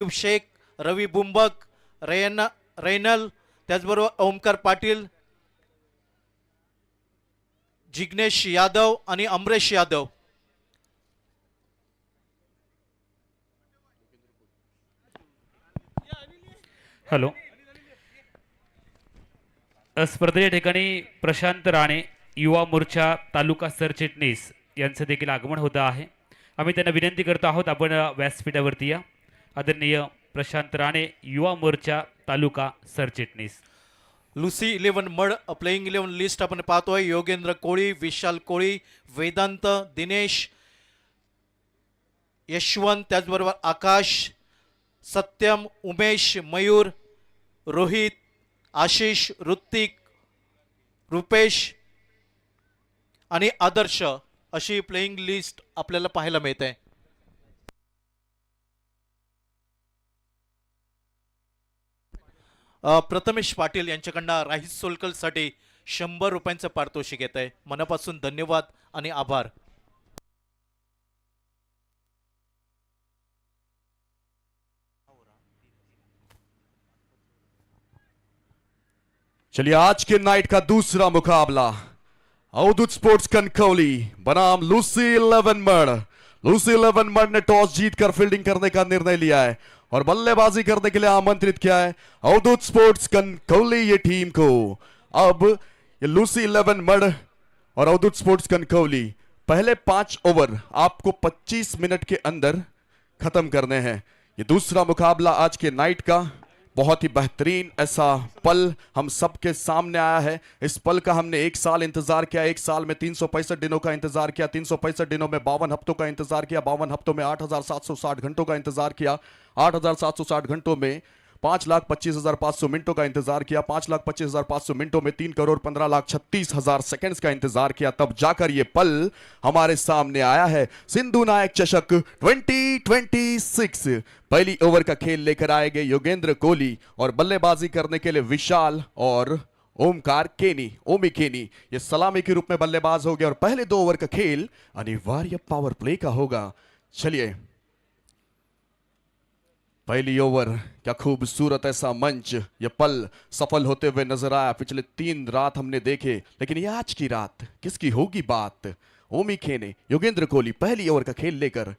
शेख, रवी बुंबक, renal, त्याचबरोबर ओमकार पाटील, जिग्नेश यादव आणि Amresh Yadav. Hello. स्पर्धेच्या ठिकाणी प्रशांत राणे, युवा मोर्चा तालुका सरचिटणीस यांचं देखील आगमन होतं आहे. आम्ही त्यांना विनंती करतो आहोत, आपण व्यासपीठावरती या. आदरणीय प्रशांत राणे, युवा मोर्चा तालुका सरचिटणीस. लुसी 11 मड प्लेइंग 11 लिस्ट आपण पाहतोय. योगेंद्र कोळी, विशाल कोळी, वेदांत, दिनेश, यशवंत, त्याचबरोबर आकाश, सत्यम, उमेश, मयूर, रोहित, आशिष, ऋत्विक, रुपेश आणि आदर्श अशी प्लेइंग लिस्ट आपल्याला पाहायला मिळते. प्रथमेश पाटील यांच्याकडनं राहीस सोलकलसाठी 100 रुपयांचं पारितोषिक येत आहे. मनापासून धन्यवाद आणि आभार. चलिए आज के नाइट का दूसरा मुकाबला अवधूत स्पोर्ट्स कनकौली बनाम लूसी 11 मड. लूसी 11 मड ने टॉस जीतकर फील्डिंग करने का निर्णय लिया है और बल्लेबाजी करने के लिए आमंत्रित किया है अवधूत स्पोर्ट्स कनकौली ये टीम को. अब ये लूसी 11 मड और अवधूत स्पोर्ट्स कनकौली पहले 5 ओवर आपको 25 मिनट के अंदर खत्म करने हैं. ये दूसरा मुकाबला आज के नाइट का बहुत ही बेहतरीन ऐसा पल हम सबके सामने आया है. इस पल का हमने 1 साल इंतजार किया. 1 साल में 365 दिनों का इंतजार किया. 365 दिनों में 52 हफ्तों का इंतजार किया. 52 हफ्तों में 8,760 घंटों का इंतजार किया. 8,760 घंटों में 5,25,500 मिनटों का इंतजार किया. 5,25,500 मिनटों में 3,15,36,000 सेकंड्स का इंतजार किया. तब जाकर ये पल हमारे सामने आया है. सिंधु नायक चषक 2026 पहली ओवर का खेल लेकर आएंगे योगेंद्र कोहली और बल्लेबाजी करने के लिए विशाल और ओमकार केनी, ओमी केनी ये सलामी के रूप में बल्लेबाज हो गए और पहले 2 ओवर का खेल अनिवार्य पावर प्ले का होगा. चलिए पहली ओवर, क्या खूबसूरत ऐसा मंच, ये पल सफल होते हुए नजर आया. पिछले 3 रात हमने देखे, लेकिन ये आज की रात किसकी होगी बात. ओमी खेने, योगेंद्र कोहली पहली ओवर का खेल लेकर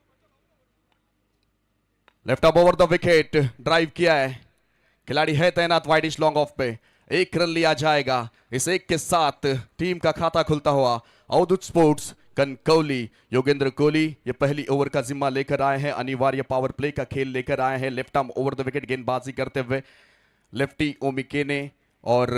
left off over the wicket drive किया है. खिलाड़ी है तैनात वाइडिश लॉन्ग ऑफ पे. 1 रन लिया जाएगा. इस 1 के साथ टीम का खाता खुलता हुआ अवधूत स्पोर्ट्स कनकौली. योगेंद्र कोहली ये पहली ओवर का जिम्मा लेकर आए हैं. अनिवार्य पावर प्ले का खेल लेकर आए हैं. Left arm over the wicket गेंदबाजी करते हुए लेफ्टी ओमी केने और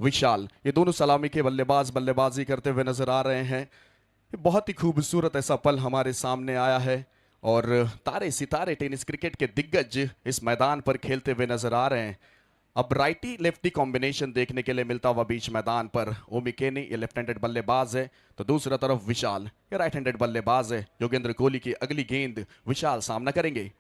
विशाल ये दोनों सलामी के बल्लेबाज बल्लेबाजी करते हुए नजर आ रहे हैं. ये बहुत ही खूबसूरत ऐसा पल हमारे सामने आया है और तारे सितारे टेनिस क्रिकेट के दिग्गज इस मैदान पर खेलते हुए नजर आ रहे हैं. अब राइटी लेफ्टी कॉम्बिनेशन देखने के लिए मिलता हुआ बीच मैदान पर. ओमी केनी ये लेफ्ट हैंडेड बल्लेबाज है, तो दूसरा तरफ विशाल ये राइट हैंडेड बल्लेबाज है. योगेंद्र कोहली की अगली गेंद विशाल सामना करेंगे.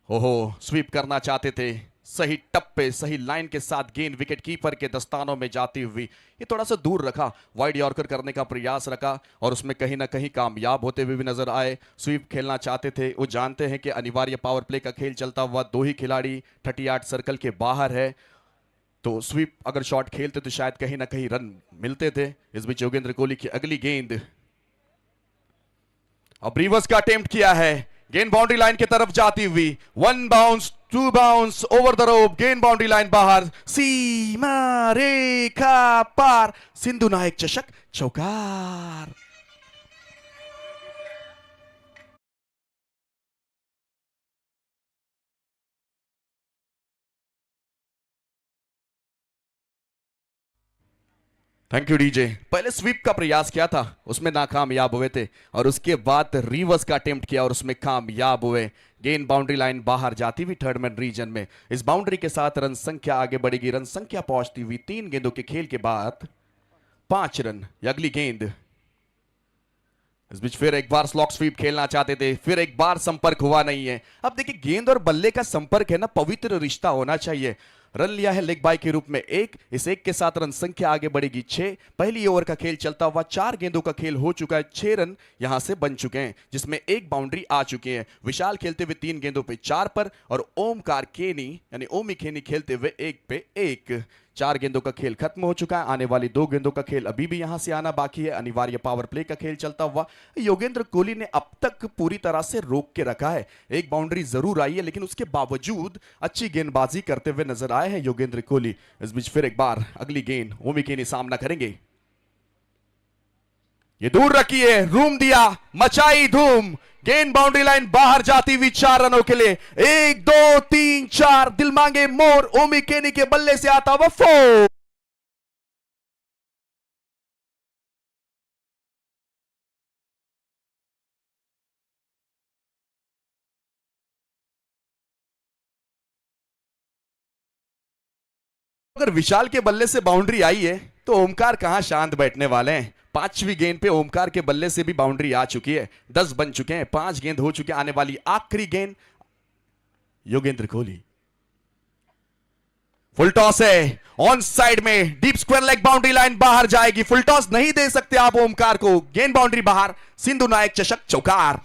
ओहो, स्वीप करना चाहते थे. सही टप्पे सही लाइन के साथ गेंद विकेट कीपर के दस्तानों में जाती हुई ये थोड़ा सा दूर रखा. वाइड यॉर्कर करने का प्रयास रखा और उसमें कहीं ना कहीं कामयाब होते हुए भी नजर आए. स्वीप खेलना चाहते थे. वो जानते हैं कि अनिवार्य पावर प्ले का खेल चलता हुआ 2 ही खिलाड़ी 38 सर्कल के बाहर है, तो स्वीप अगर शॉट खेलते तो शायद कहीं ना कहीं रन मिलते थे. इस बीच योगेंद्र कोहली की अगली गेंद. अब रिवर्स का अटेम्प्ट किया है. गेंद बाउंड्री लाइन की तरफ जाती हुई. 1 bounce 2 bounce over the rope. गेंद बाउंड्री लाइन बाहर. सीमा रेखा पार. सिंधु नायक चषक चौकार. Thank you DJ. पहले स्वीप का प्रयास किया था, उसमें नाकामयाब हुए थे और उसके बाद रिवर्स का अटेम्प्ट किया और उसमें कामयाब हुए. गेंद बाउंड्री लाइन बाहर जाती हुई थर्ड मैन रीजन में. इस बाउंड्री के साथ रन संख्या आगे बढ़ेगी. रन संख्या पहुंचती हुई 3 गेंदों के खेल के बाद 5 रन. अगली गेंद. इस बीच फिर एक बार स्लॉक स्वीप खेलना चाहते थे, फिर एक बार संपर्क हुआ नहीं है. अब देखिए गेंद और बल्ले का संपर्क है ना, पवित्र रिश्ता होना चाहिए. रन लिया है लेग बाय के रूप में एक। इस एक के साथ रन संख्या आगे बढ़ेगी 6। पहली ओवर का खेल चलता हुआ 4 गेंदों का खेल हो चुका है। 6 रन यहां से बन चुके हैं, जिसमें एक बाउंड्री आ चुकी है। विशाल खेलते हुए 3 गेंदों पे 4 पर और ओमकार केनी यानी ओमी केनी खेलते हुए 1 पे 1। 4 गेंदों का खेल खत्म हो चुका है। आने वाली 2 गेंदों का खेल अभी भी यहां से आना बाकी है। अनिवार्य पावर प्ले का खेल चलता हुआ योगेंद्र कोहली ने अब तक पूरी तरह से रोक के रखा है। एक बाउंड्री जरूर आई है, लेकिन उसके बावजूद अच्छी गेंदबाजी करते हुए नजर आए हैं योगेंद्र कोहली। इस बीच फिर एक बार अगली गेंद ओमी केनी सामना करेंगे। ये दूर रखी है, रूम दिया, मचाई धूम। गेंद बाउंड्री लाइन बाहर जाती हुई 4 रनों के लिए। 1 2 3 4 दिल मांगे मोर। ओमी केनी के बल्ले से आता हुआ 4। अगर विशाल के बल्ले से बाउंड्री आई है तो ओमकार कहां शांत बैठने वाले हैं। 5वीं गेंद पे ओमकार के बल्ले से भी बाउंड्री आ चुकी है। 10 बन चुके हैं, 5 गेंद हो चुके हैं। आने वाली आखिरी गेंद योगेंद्र कोहली। फुल टॉस है ऑन साइड में, deep square leg, boundary line बाहर जाएगी। फुल टॉस नहीं दे सकते आप ओमकार को। गेंद बाउंड्री बाहर। सिंधु नायक चषक चौकार।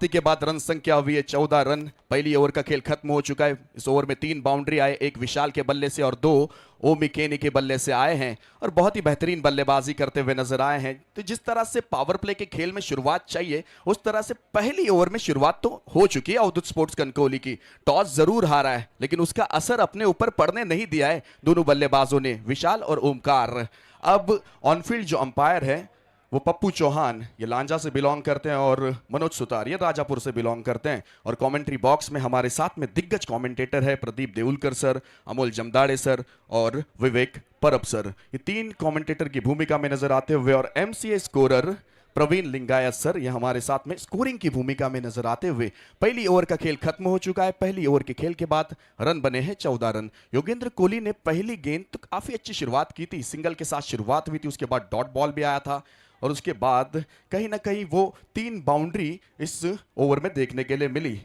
के बाद रन संख्या हुई है 14 रन। पहली ओवर का खेल खत्म हो चुका है। इस ओवर में 3 बाउंड्री आए, एक विशाल के बल्ले से और 2 ओमी केनी के बल्ले से आए हैं और बहुत ही बेहतरीन बल्लेबाजी करते हुए नजर आए हैं। तो जिस तरह से पावर प्ले के खेल में शुरुआत चाहिए, उस तरह से पहली ओवर में शुरुआत तो हो चुकी है अवधूत स्पोर्ट्स कनकौली की। टॉस जरूर हारा है, लेकिन उसका असर अपने ऊपर पड़ने नहीं दिया है दोनों बल्लेबाजों ने, विशाल और ओमकार। अब ऑनफील्ड जो अंपायर है वो पप्पू चौहान, ये लांजा से बिलोंग करते हैं, और मनोज सुतार ये राजापुर से बिलोंग करते हैं। और कमेंट्री बॉक्स में हमारे साथ में दिग्गज कमेंटेटर है प्रदीप देउलकर सर, अमोल जमदाड़े सर और विवेक परब सर। ये 3 कमेंटेटर की भूमिका में नजर आते हुए, और MCA scorer Praveen Lingayat sir ये हमारे साथ में स्कोरिंग की भूमिका में नजर आते हुए। पहली ओवर का खेल खत्म हो चुका है। पहली ओवर के खेल के बाद रन बने हैं 14 रन। योगेंद्र कोहली ने पहली गेंद तो काफी अच्छी शुरुआत की थी, सिंगल के साथ शुरुआत हुई थी, उसके बाद डॉट बॉल भी आया था, और उसके बाद कहीं ना कहीं वो 3 बाउंड्री इस ओवर में देखने के लिए मिली।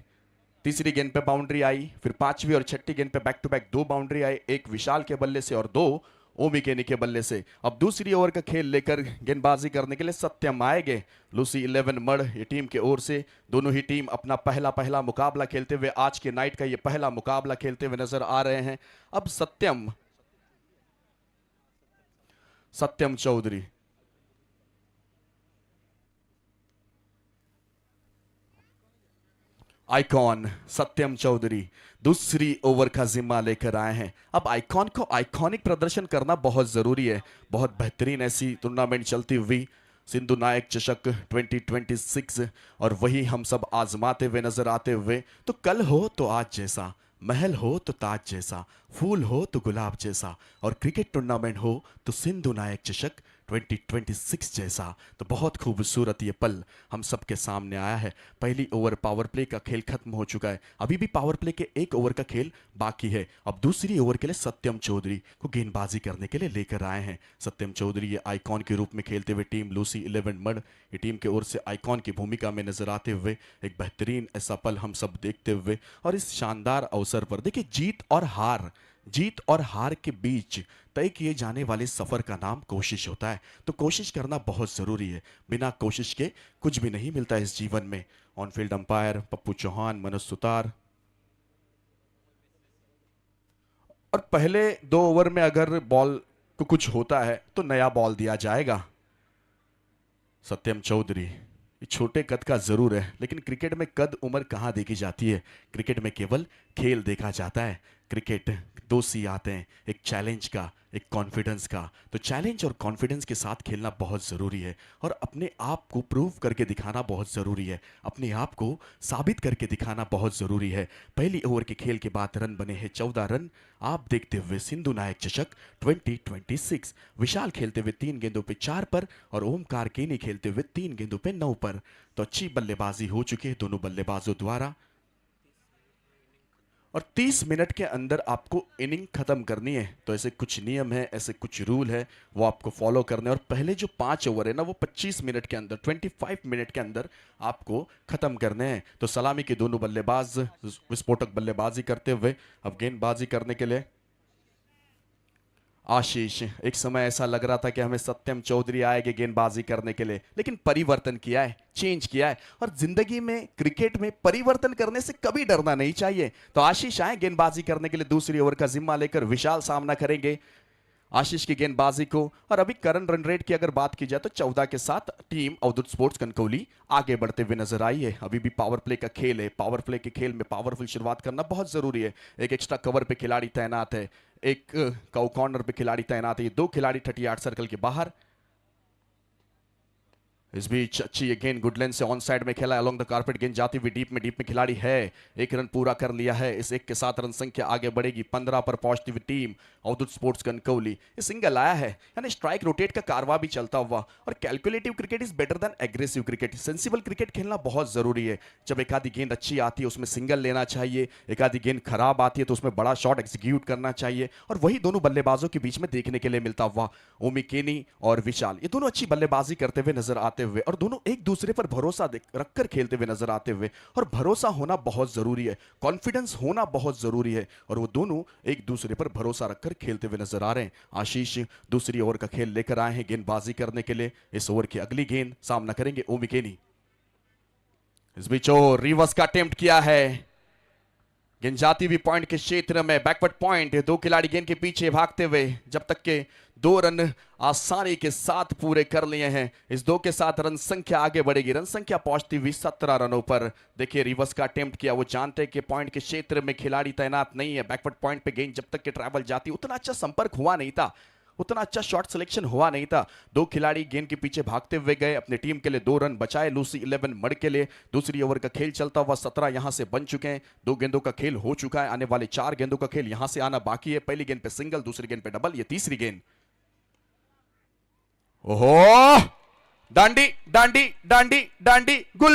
तीसरी गेंद पे बाउंड्री आई, फिर 5वीं और 6ठी गेंद पे बैक टू बैक 2 बाउंड्री आई, एक विशाल के बल्ले से और 2 ओमी केनी के बल्ले से। अब दूसरी ओवर का खेल लेकर गेंदबाजी करने के लिए सत्यम आएंगे। लूसी 11 मड़ ये टीम के ओर से। दोनों ही टीम अपना पहला मुकाबला खेलते हुए, आज के नाइट का ये पहला मुकाबला खेलते हुए नजर आ रहे हैं। अब सत्यम चौधरी आइकॉन सत्यम चौधरी दूसरी ओवर का जिम्मा लेकर आए हैं। अब आइकॉन को आइकॉनिक प्रदर्शन करना बहुत जरूरी है। बहुत बेहतरीन ऐसी टूर्नामेंट चलती हुई सिंधु नायक चषक 2026, और वही हम सब आजमाते हुए नजर आते हुए। तो कल हो तो आज जैसा, महल हो तो ताज जैसा, फूल हो तो गुलाब जैसा, और क्रिकेट टूर्नामेंट हो तो सिंधु नायक चषक 2026 जैसा। तो बहुत खूबसूरत ये पल हम सबके सामने आया है। पहली ओवर पावर प्ले का खेल खत्म हो चुका है, अभी भी पावर प्ले के 1 ओवर का खेल बाकी है। अब दूसरी ओवर के लिए सत्यम चौधरी को गेंदबाजी करने के लिए लेकर आए हैं। सत्यम चौधरी ये आइकॉन के रूप में खेलते हुए टीम लूसी 11 मड ये टीम की ओर से आइकॉन की भूमिका में नजर आते हुए एक बेहतरीन ऐसा पल हम सब देखते हुए, और इस शानदार अवसर पर देखिए जीत और हार के बीच तय किए जाने वाले सफर का नाम कोशिश होता है। तो कोशिश करना बहुत जरूरी है, बिना कोशिश के कुछ भी नहीं मिलता इस जीवन में। ऑनफील्ड अंपायर पप्पू चौहान, मनोज सुतार। और पहले 2 ओवर में अगर बॉल को कुछ होता है तो नया बॉल दिया जाएगा। सत्यम चौधरी छोटे कद का जरूर है, लेकिन क्रिकेट में कद उम्र कहां देखी जाती है। क्रिकेट में केवल खेल देखा जाता है। क्रिकेट 2 सी आते हैं, एक चैलेंज का, एक कॉन्फिडेंस का। तो चैलेंज और कॉन्फिडेंस के साथ खेलना बहुत ज़रूरी है, और अपने आप को प्रूव करके दिखाना बहुत ज़रूरी है, अपने आप को साबित करके दिखाना बहुत ज़रूरी है। पहली ओवर के खेल के बाद रन बने हैं 14 रन। आप देखते हुए सिंधु नायक चषक 2026, विशाल खेलते हुए 3 गेंदों पे 4 पर, और ओमकार केनी खेलते हुए 3 गेंदों पे 9 पर। तो अच्छी बल्लेबाजी हो चुकी है दोनों बल्लेबाजों द्वारा। और 30 मिनट के अंदर आपको इनिंग खत्म करनी है। तो ऐसे कुछ नियम है, ऐसे कुछ रूल है, वो आपको फॉलो करने हैं। और पहले जो 5 ओवर है ना, वो 25 मिनट के अंदर, 25 मिनट के अंदर आपको खत्म करने हैं। तो सलामी के दोनों बल्लेबाज विस्फोटक बल्लेबाजी करते हुए अब गेंदबाजी करने के लिए आशीष। एक समय ऐसा लग रहा था कि हमें सत्यम चौधरी आएंगे गेंदबाजी करने के लिए, लेकिन परिवर्तन किया है, चेंज किया है। और जिंदगी में, क्रिकेट में परिवर्तन करने से कभी डरना नहीं चाहिए। तो आशीष आए गेंदबाजी करने के लिए, दूसरी ओवर का जिम्मा लेकर विशाल सामना करेंगे आशीष की गेंदबाजी को। और अभी करंट रन रेट की अगर बात की जाए तो 14 के साथ टीम अवधूत स्पोर्ट्स कनकौली आगे बढ़ते हुए नजर आई है। अभी भी पावर प्ले का खेल है, पावर प्ले के खेल में पावरफुल शुरुआत करना बहुत जरूरी है। एक एक्स्ट्रा कवर पे खिलाड़ी तैनात है, एक काउ कॉर्नर पे खिलाड़ी तैनात है। ये 2 खिलाड़ी 38 सर्कल के बाहर। इस बीच अच्छी ये गेंद गुडलैंड से ऑन साइड में खेला, अलोंग द कारपेट गेंद जाती हुई डीप में खिलाड़ी है। एक रन पूरा कर लिया है। इस एक के साथ रन संख्या आगे बढ़ेगी 15 पर पहुंचती हुई टीम अवधूत स्पोर्ट्स कनकौली। ये सिंगल आया है, यानी स्ट्राइक रोटेट का कारवा भी चलता हुआ। और calculative cricket is better than aggressive cricket. Sensible cricket खेलना बहुत जरूरी है। जब एक आधी गेंद अच्छी आती है उसमें सिंगल लेना चाहिए, एक आधी गेंद खराब आती है तो उसमें बड़ा शॉट एग्जीक्यूट करना चाहिए। और वही दोनों बल्लेबाजों के बीच में देखने के लिए मिलता हुआ। ओमी केनी और विशाल, ये दोनों अच्छी बल्लेबाजी करते हुए नजर आते हुए और दोनों एक दूसरे पर भरोसा रखकर खेलते हुए नजर आते हुए। और भरोसा होना बहुत जरूरी है, कॉन्फिडेंस होना बहुत जरूरी है। और वो दोनों एक दूसरे पर भरोसा रखकर खेलते हुए नजर आ रहे हैं। आशीष दूसरी ओवर का खेल लेकर आए हैं गेंदबाजी करने के लिए। इस ओवर की अगली गेंद सामना करेंगे ओमी केनी। इस बीच रिवर्स का अटेम्प्ट किया है, गेंद जाती हुई पॉइंट के क्षेत्र में, बैकवर्ड पॉइंट। 2 खिलाड़ी गेंद के पीछे भागते हुए जब तक के 2 रन आसानी के साथ पूरे कर लिए हैं। इस 2 के साथ रन संख्या आगे बढ़ेगी, रन संख्या पहुंचती हुई 17 रनों पर। देखिए रिवर्स का अटेम्प्ट किया, वो जानते हैं कि पॉइंट के क्षेत्र में खिलाड़ी तैनात नहीं है। बैकवर्ड पॉइंट पे गेंद जब तक के ट्रैवल जाती, उतना अच्छा संपर्क हुआ नहीं था, उतना अच्छा शॉट सिलेक्शन हुआ नहीं था। 2 खिलाड़ी गेंद के पीछे भागते हुए गए, अपनी टीम के लिए 2 रन बचाए लूसी 11 मड़ के लिए। दूसरी ओवर का खेल चलता हुआ 17 यहां से बन चुके हैं। 2 गेंदों का खेल हो चुका है, आने वाले 4 गेंदों का खेल यहां से आना बाकी है। पहली गेंद पे सिंगल, दूसरी गेंद पे डबल, ये तीसरी गेंद। ओहो, डांडी डांडी डांडी डांडी, गुल।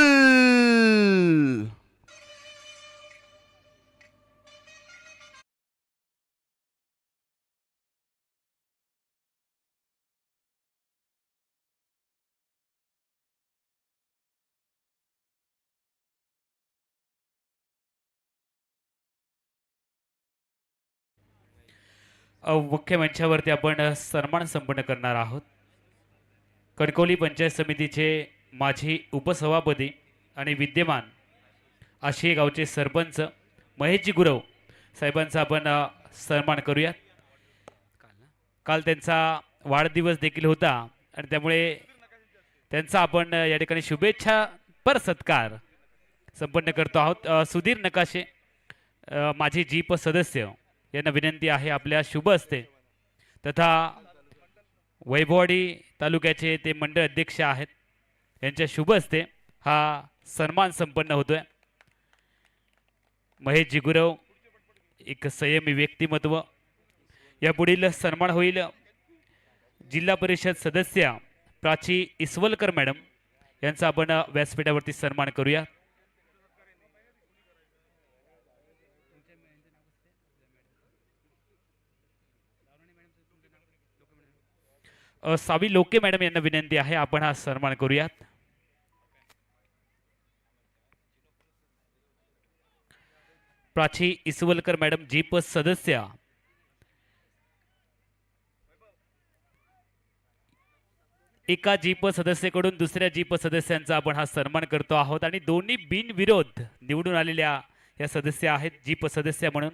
मुख्य मंचावरती आपण सन्मान संपन्न करणार आहोत. कणकवली पंचायत समितीचे माजी उपसभापती आणि विद्यमान आशिये गावचे सरपंच महेशजी गुरव साहेबांचा आपण सन्मान करूयात. काल त्यांचा वाढदिवस देखील होता आणि त्यामुळे त्यांचा आपण या ठिकाणी शुभेच्छा पर सत्कार संपन्न करतो आहोत. सुधीर नकाशे माजी जीप सदस्य यांना विनंती आहे आपल्या शुभ हस्ते तथा वैभववाडी तालुक्याचे ते मंडळ अध्यक्ष आहेत यांच्या शुभ हस्ते हा सन्मान संपन्न होतोय. महेश गुरव एक संयमी व्यक्तिमत्व. यापुढील सन्मान होईल जिल्हा परिषद सदस्य प्राची इसवलकर मॅडम यांचा आपण व्यासपीठावरती सन्मान करूया. सावी लोके मॅडम यांना विनंती आहे आपण हा सन्मान करूयात. प्राची इसवलकर मॅडम जीप सदस्य. एका जीप सदस्याकडून दुसऱ्या जीप सदस्यांचा आपण हा सन्मान करतो आहोत आणि दोन्ही बिनविरोध निवडून आलेल्या या सदस्य आहेत जीप सदस्य म्हणून.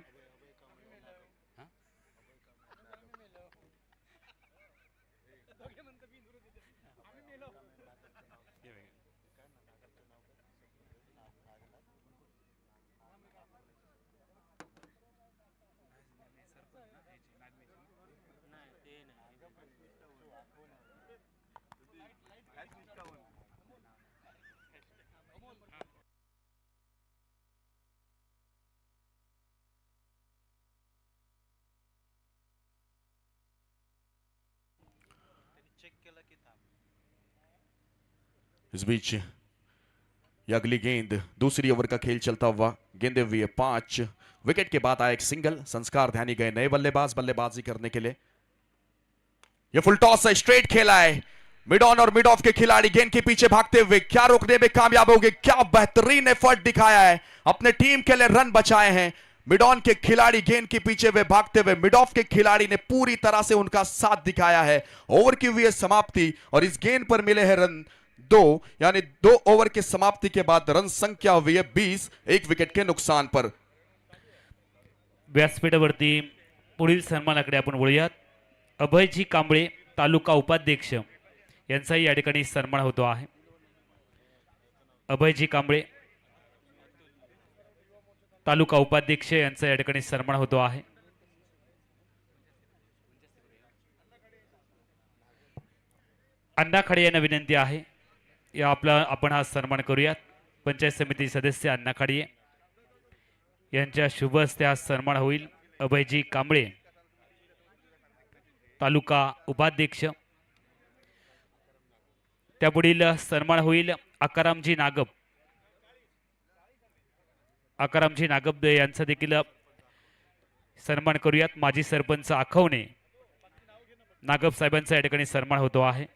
इस बीच ये अगली गेंद, दूसरी ओवर का खेल चलता हुआ, गेंदे हुई है 5। विकेट के बाद आया एक सिंगल। संस्कार ध्यानी गए नए बल्लेबाज बल्लेबाजी करने के लिए। ये फुल टॉस है, स्ट्रेट खेला है। मिड ऑन और मिड ऑफ के खिलाड़ी गेंद के पीछे भागते हुए क्या रोकने में कामयाब होंगे? क्या बेहतरीन एफर्ट दिखाया है, अपने टीम के लिए रन बचाए हैं। मिड ऑन के खिलाड़ी गेंद के पीछे वे भागते हुए, मिड ऑफ के खिलाड़ी ने पूरी तरह से उनका साथ दिखाया है। ओवर की हुई है समाप्ति और इस गेंद पर मिले हैं रन 2, यानी 2 ओवर के समाप्ति के बाद रन संख्या हुई है 20, 1 विकेट के नुकसान पर। व्यासपीठावरती पुढील सन्मानाकडे आपण वळूयात. अभयजी कांबळे तालुका उपाध्यक्ष यांचाही या ठिकाणी सन्मान होतो आहे. अभयजी कांबळे तालुका उपाध्यक्ष यांचा या ठिकाणी सन्मान होतो आहे. अण्णा खडे यांना विनंती आहे या आपण हा सन्मान करूयात. पंचायत समिती सदस्य अण्णा खडे यांच्या शुभ हस्ते हा सन्मान होईल. अभयजी कांबळे तालुका उपाध्यक्ष. त्यापुढील सन्मान होईल आकारामजी नागब. आकारामजी नागब यांचा देखील सन्मान करूयात. माजी सरपंच आखवणे नागब साहेबांचा या ठिकाणी सन्मान होतो आहे.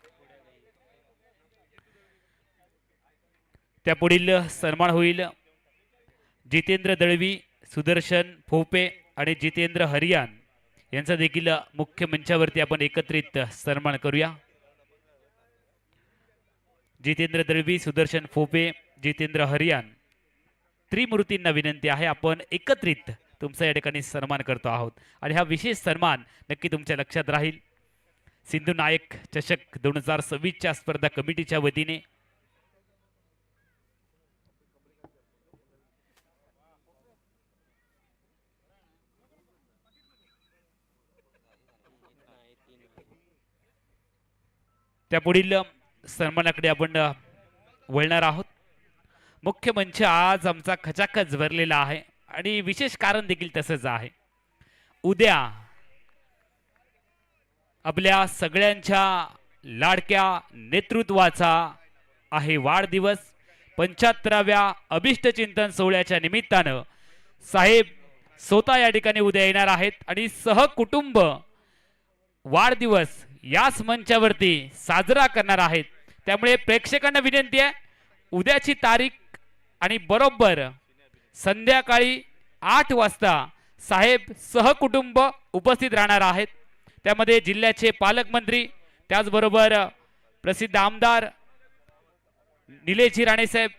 त्यापुढील सन्मान होईल जितेंद्र दळवी, सुदर्शन फोपे आणि जितेंद्र हरियान यांचा देखील मुख्य मंचावरती आपण एकत्रित सन्मान करूया. जितेंद्र दळवी, सुदर्शन फोपे, जितेंद्र हरियान त्रिमूर्तींना विनंती आहे आपण एकत्रित तुमचा या ठिकाणी सन्मान करतो आहोत आणि हा विशेष सन्मान नक्की तुमच्या लक्षात राहील. सिंधू नायक चषक 2026च्या स्पर्धा कमिटीच्या वतीने त्यापुढील सन्मानाकडे आपण वळणार आहोत. मुख्य मंच आज आमचा खचाखच भरलेला आहे आणि विशेष कारण देखील तसंच आहे. उद्या आपल्या सगळ्यांच्या लाडक्या नेतृत्वाचा आहे वाढदिवस. 75व्या अभिष्ट चिंतन सोहळ्याच्या निमित्तानं साहेब स्वतः या ठिकाणी उद्या येणार आहेत आणि सहकुटुंब वाढदिवस याच मंचावरती साजरा करणार आहेत. त्यामुळे प्रेक्षकांना विनंती आहे उद्याची तारीख आणि बरोबर संध्याकाळी 8 वाजता साहेब सहकुटुंब उपस्थित राहणार आहेत. त्यामध्ये जिल्ह्याचे पालकमंत्री, त्याचबरोबर प्रसिद्ध आमदार निलेशजी राणे साहेब,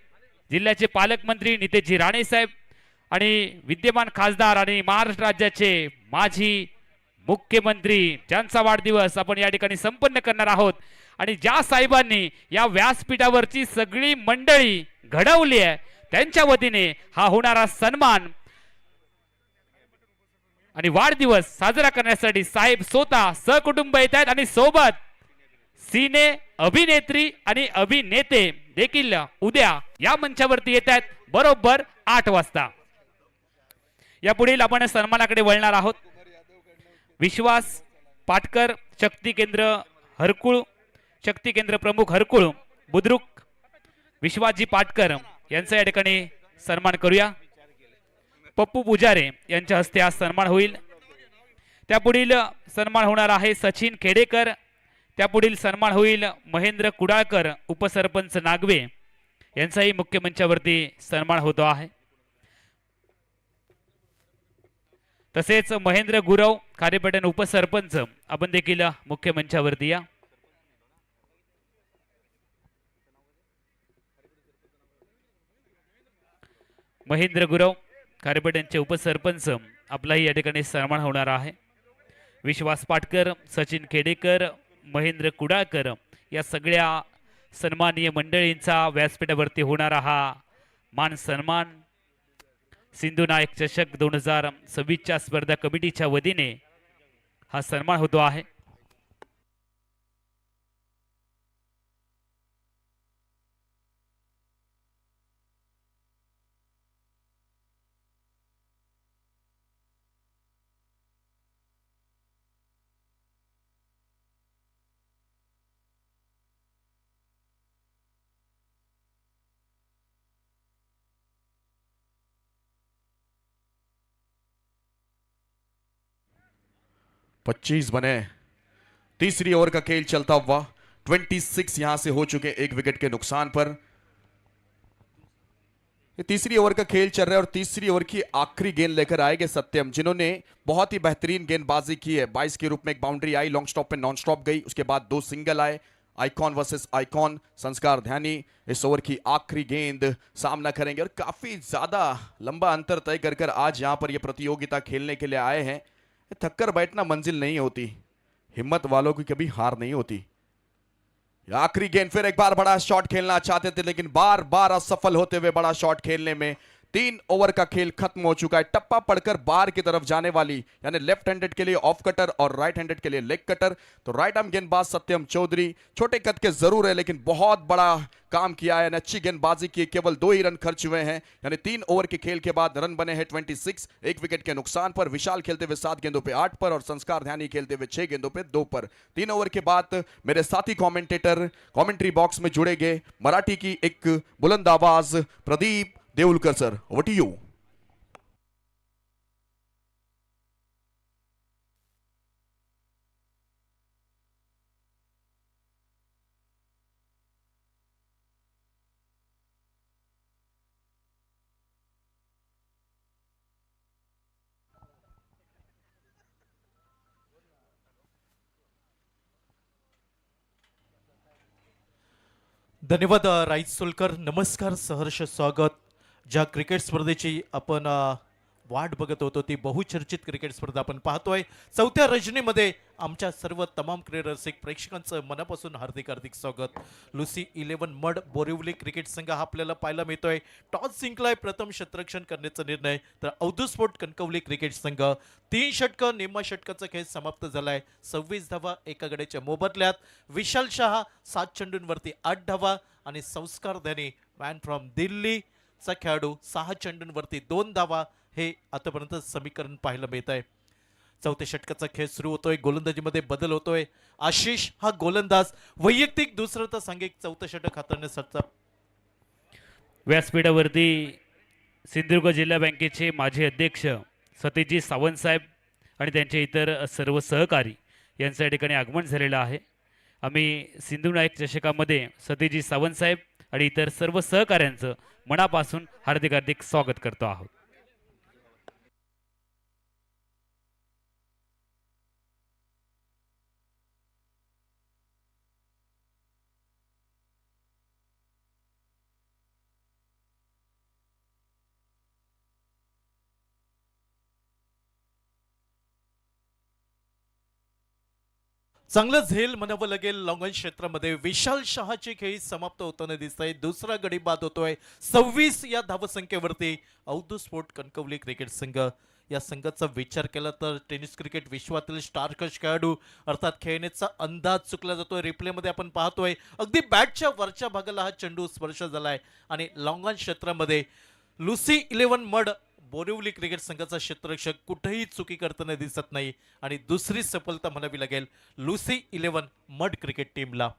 जिल्ह्याचे पालकमंत्री नितेशजी राणे साहेब आणि विद्यमान खासदार आणि महाराष्ट्र राज्याचे माजी मुख्यमंत्री ज्यांचा वाढदिवस आपण या ठिकाणी संपन्न करणार आहोत. आणि ज्या साहेबांनी या व्यासपीठावरची सगळी मंडळी घडवली आहे त्यांच्या वतीने हा होणारा सन्मान आणि वाढदिवस साजरा करण्यासाठी साहेब स्वतः सहकुटुंब येत आहेत आणि सोबत सिने अभिनेत्री आणि अभिनेते देखील उद्या या मंचावरती येत आहेत बरोबर 8 वाजता. यापुढील आपण सन्मानाकडे वळणार आहोत. विश्वास पाटकर, शक्ती केंद्र हरकुळ, शक्ती केंद्र प्रमुख हरकुळ बुद्रुक, विश्वासजी पाटकर यांचा या ठिकाणी सन्मान करूया. पप्पू पुजारे यांच्या हस्ते आज सन्मान होईल. त्यापुढील सन्मान होणार आहे सचिन खेडेकर. त्यापुढील सन्मान होईल महेंद्र कुडाळकर, उपसरपंच नागवे यांचाही मुख्य मंचावरती सन्मान होतो आहे. तसेच महेंद्र गुरव, खारेपाटण उपसरपंच आपण देखील मुख्य मंचावरती या. महेंद्र गुरव, खारेपाटणचे उपसरपंच आपलाही या ठिकाणी सन्मान होणार आहे. विश्वास पाटकर, सचिन खेडेकर, महेंद्र कुडाळकर या सगळ्या सन्माननीय मंडळींचा व्यासपीठावरती होणारा हा मान सन्मान सिंधू नायक चषक 2026च्या स्पर्धा कमिटीच्या वतीने हा सन्मान होतो आहे. 25 बने। तीसरी ओवर का खेल चलता हुआ 26 यहां से हो चुके एक विकेट के नुकसान पर। ये तीसरी ओवर का खेल चल रहा है और तीसरी ओवर की आखिरी गेंद लेकर आएंगे सत्यम, जिन्होंने बहुत ही बेहतरीन गेंदबाजी की है। 22 के रूप में एक बाउंड्री आई, लॉन्ग स्टॉप पे नॉन स्टॉप गई, उसके बाद 2 सिंगल आए। आइकॉन वर्सेस आइकॉन, संस्कार ध्यानी इस ओवर की आखिरी गेंद सामना करेंगे और काफी ज्यादा लंबा अंतर तय कर कर आज यहां पर यह प्रतियोगिता खेलने के लिए आए हैं। थककर बैठना मंजिल नहीं होती, हिम्मत वालों की कभी हार नहीं होती। आखिरी गेंद, फिर एक बार बड़ा शॉट खेलना चाहते थे लेकिन बार बार असफल होते हुए बड़ा शॉट खेलने में 3 ओवर का खेल खत्म हो चुका है। टप्पा पड़कर बार की तरफ जाने वाली, यानी लेफ्ट हैंडेड के लिए ऑफ कटर और राइट हैंडेड के लिए लेग कटर। तो राइट आर्म गेंदबाज सत्यम चौधरी छोटे कद के जरूर है लेकिन बहुत बड़ा काम किया है, अच्छी गेंदबाजी की। केवल 2 ही रन खर्च हुए हैं, यानी 3 ओवर के खेल के बाद रन बने हैं 26, एक विकेट के नुकसान पर। विशाल खेलते हुए 7 गेंदों पे 8 पर और संस्कार ध्यानी खेलते हुए 6 गेंदों पे 2 पर। 3 ओवर के बाद मेरे साथी कमेंटेटर कमेंट्री बॉक्स में जुड़ेंगे। मराठी की एक बुलंद आवाज Pradeep Deulkar sir, over to you. धन्यवाद राईत सोलकर. नमस्कार, सहर्ष स्वागत. ज्या क्रिकेट स्पर्धेची आपण वाट बघत होतो ती बहुचर्चित क्रिकेट स्पर्धा आपण पाहतोय. चौथ्या रजनीमध्ये आमच्या सर्व तमाम क्रीडा रसिक प्रेक्षकांचं मनापासून हार्दिक हार्दिक स्वागत. लुसी 11 मड बोरिवली क्रिकेट संघ हा आपल्याला पाहायला मिळतोय. टॉस जिंकलाय, प्रथम क्षेत्ररक्षण करण्याचा निर्णय. तर अवधूत स्पोर्ट कणकवली क्रिकेट संघ 3 षटकं, निम्मा षटकाचा खेळ समाप्त झालाय. 26 धावा एका गड्याच्या मोबदल्यात. विशाल शहा 7 चेंडूंवरती 8 धावा आणि संस्कार ध्यानी मॅन फ्रॉम दिल्ली चा खेळाडू 6 चेंडूंवरती 2 धावा. हे आतापर्यंत समीकरण पाहायला मिळत आहे. चौथ्या षटकाचा खेळ सुरू होतोय. गोलंदाजीमध्ये बदल होतोय. आशिष हा गोलंदाज वैयक्तिक दुसरं तर सांघिक चौथं षटक हाताळण्याचा व्यासपीठावरती सिंधुदुर्ग जिल्हा बँकेचे माजी अध्यक्ष सतीजी सावंत साहेब आणि त्यांचे इतर सर्व सहकारी यांच्या ठिकाणी आगमन झालेलं आहे. आम्ही सिंधू नायक चषकामध्ये सतीजी सावंत साहेब आणि इतर सर्व सहकाऱ्यांचं मनापासून हार्दिक हार्दिक स्वागत करतो आहोत. चांगलं झेल म्हणावं लागेल. लॉंगन क्षेत्रामध्ये विशाल शहाची खेळी समाप्त होताना दिसत आहे. दुसरा गडी बाद होतोय 26 या धावसंख्येवरती. अवधूत स्पोर्ट कणकवली क्रिकेट संघ या संघाचा विचार केला तर टेनिस क्रिकेट विश्वातील स्टारकश खेळाडू अर्थात खेळण्याचा अंदाज चुकला जातोय. रिप्लेमध्ये आपण पाहतोय अगदी बॅटच्या वरच्या भागाला हा चेंडू स्पर्श झालाय आणि लॉंगन क्षेत्रामध्ये लुसी 11 मड बोरिवली क्रिकेट संघाचा क्षेत्ररक्षक कुठेही चुकी करताना दिसत नाही आणि दुसरी सफलता म्हणावी लागेल लुसी 11 मड क्रिकेट टीमला.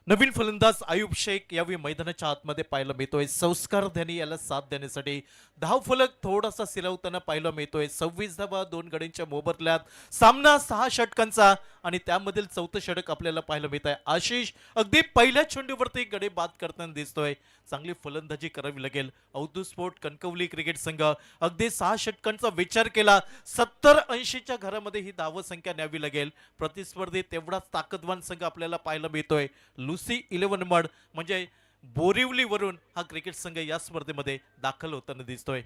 नवीन फलंदाज आयुब शेख यावेळी मैदानाच्या आतमध्ये पाहायला मिळतोय. संस्कार ध्यानी याला साथ देण्यासाठी धाव फलक थोडासा सिरवताना पाहायला मिळतोय. 26 धावा 2 गड्यांच्या मोबदल्यात. सामना 6 षटकांचा आणि त्यामधील चौथं षटक आपल्याला पाहायला मिळत आहे. आशिष अगदी पहिल्या चेंडूवरती गडे बाद करताना दिसतोय. चांगली फलंदाजी करावी लागेल. अवधूत स्पोर्ट कणकवली क्रिकेट संघ अगदी 6 षटकांचा विचार केला 70-80च्या घरामध्ये ही धावसंख्या न्यावी लागेल. प्रतिस्पर्धी तेवढाच ताकदवान संघ आपल्याला पाहायला मिळतोय. लुसी 11 मड म्हणजे बोरिवलीवरून हा क्रिकेट संघ या स्पर्धेमध्ये दाखल होताना दिसतोय.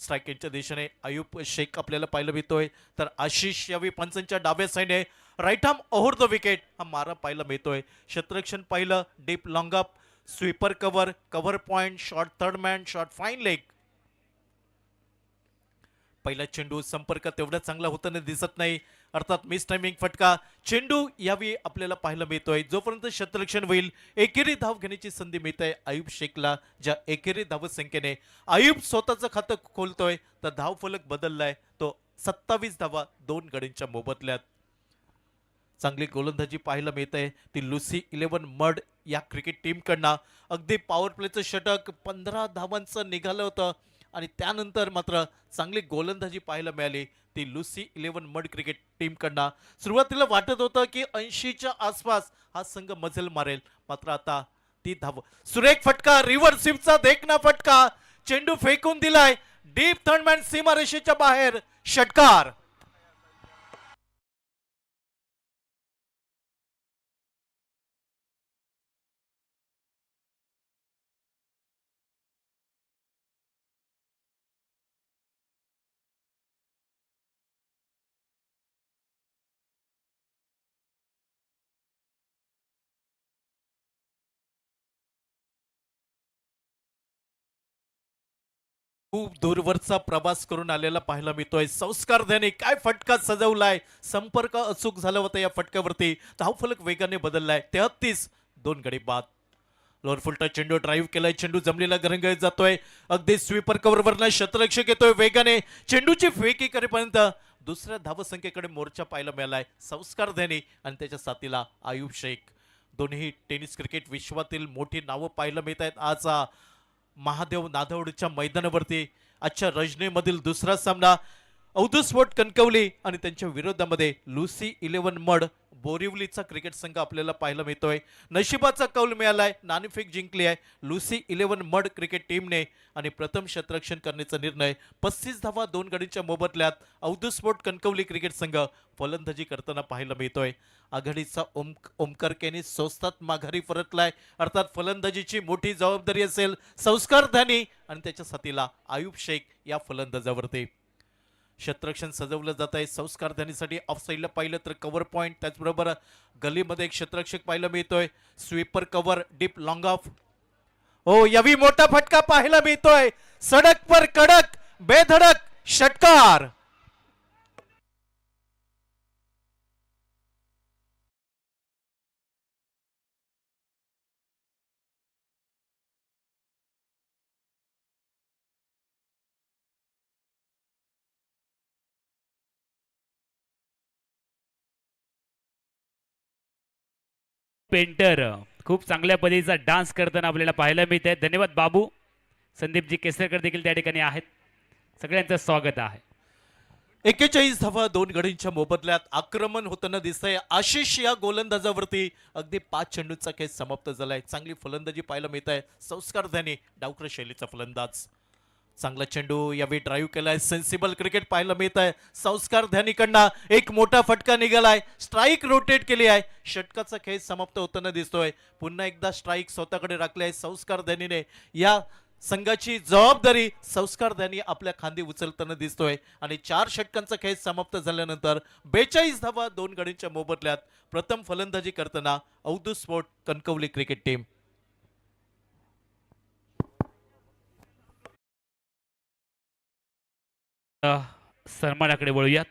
स्ट्रायकेटच्या दिशेने आयुब शेख आपल्याला पाहायला मिळतोय तर आशिष यावेळी पंचांच्या डाव्या साईडने right arm over the wicket हा मारा पाहायला मिळतोय. क्षेत्ररक्षण पाहिलं deep long up, sweeper cover, cover point, short third man, short fine leg. पहिला चेंडू संपर्क तेवढा चांगला होताना दिसत नाही, अर्थात मिस टायमिंग फटका. चेंडू यावेळी आपल्याला पाहायला मिळतोय. जोपर्यंत क्षेत्ररक्षण होईल एकेरी धाव घेण्याची संधी मिळते आयुब शेखला. ज्या एकेरी धावसंख्येने आयुब स्वतःचं खातं खोलतोय तर धाव फलक बदललाय तो 27 धावा 2 गडींच्या मोबदल्यात. चांगली गोलंदाजी पाहायला मिळते ती लुसी 11 मड या क्रिकेट टीमकडनं. अगदी पॉवर प्लेचं षटक 15 धावांचं निघालं होतं आणि त्यानंतर मात्र चांगली गोलंदाजी पाहायला मिळाली ती लुसी 11 मड क्रिकेट टीमकडनं. सुरुवातीला वाटत होतं की 80च्या आसपास हा संघ मजल मारेल, मात्र आता ती धाव. सुरेख फटका, रिव्हर्स स्वीपचा देखना फटका, चेंडू फेकून दिलाय डीप थर्डमॅन सीमारेषेच्या बाहेर. षटकार. खूप दूरवरचा प्रवास करून आलेला पाहायला मिळतोय संस्कारध्याने. काय फटका सजवलाय, संपर्क अचूक झाला होता या फटक्यावरती. धावफलक वेगाने बदललाय. 33 2 गडी बाद. लोअर फुलटा चेंडू ड्राईव्ह केलाय, चेंडू जमलेला गरंगळत जातोय. अगदी स्वीपर कव्हर वरनं क्षेत्ररक्षक येतोय वेगाने. चेंडूची फेकी करेपर्यंत दुसऱ्या धावसंख्येकडे मोर्चा पाहायला मिळालाय संस्कारध्याने आणि त्याच्या साथीला आयुब शेख. दोन्ही टेनिस क्रिकेट विश्वातील मोठी नावं पाहायला मिळत आहेत आज महादेव नादवडच्या मैदानावरती. आजच्या रजनीमधील दुसरा सामना अवधूत स्पोर्ट कणकवली आणि त्यांच्या विरोधामध्ये लुसी 11 मड बोरिवलीचा क्रिकेट संघ आपल्याला पाहायला मिळतोय. नशिबाचा कौल मिळालाय, नाणेफेक जिंकली आहे लुसी 11 मड क्रिकेट टीमने आणि प्रथम क्षेत्ररक्षण करण्याचा निर्णय 35 धावा 2 गडींच्या मोबदल्यात अवधूत स्पोर्ट कणकवली क्रिकेट संघ फलंदाजी करताना पाहायला मिळतोय. आघाडीचा ओमकार केनी स्वस्तात माघारी परतलाय, अर्थात फलंदाजीची मोठी जबाबदारी असेल संस्कारध्यानी आणि त्याच्या साथीला आयुब शेख या फलंदाजावरती. क्षेत्ररक्षण सजवलं जात आहे संस्कारध्यानीसाठी. ऑफ साईडला पाहिलं तर कव्हर पॉइंट, त्याचबरोबर गलीमध्ये एक क्षेत्ररक्षक पाहायला मिळतोय. Sweeper cover deep long of. हो यावी मोठा फटका पाहायला मिळतोय. सडक पर कडक बेधडक षटकार. पेंटर खूप चांगल्या पद्धतीचा डान्स करताना आपल्याला पाहायला मिळत आहे. धन्यवाद बाबू. संदीपजी केसरकर देखील त्या ठिकाणी आहेत. सगळ्यांचं स्वागत आहे. 41 धावा 2 गडींच्या मोबदल्यात आक्रमण होताना दिसतंय आशिष या गोलंदाजावरती. अगदी 5 चेंडूंचा खेळ समाप्त झालाय. चांगली फलंदाजी पाहायला मिळत आहे संस्कारध्यानी, डावकर शैलीचा फलंदाज. चांगला चेंडू यावेळी ड्राईव्ह केलाय. सेन्सिबल क्रिकेट पाहायला मिळत आहे संस्कारध्यानीकडनं. एक मोठा फटका निघालाय, स्ट्राईक रोटेट केली आहे. षटकाचा खेळ समाप्त होताना दिसतोय. पुन्हा एकदा स्ट्राईक स्वतःकडे राखली आहे संस्कारध्यानीने. या संघाची जबाबदारी संस्कारध्यानी आपल्या खांदी उचलताना दिसतोय आणि 4 षटकांचा खेळ समाप्त झाल्यानंतर 42 धावा 2 गडींच्या मोबदल्यात प्रथम फलंदाजी करताना Avdhoot sport Kankavli cricket team. सन्मानाकडे वळूयात.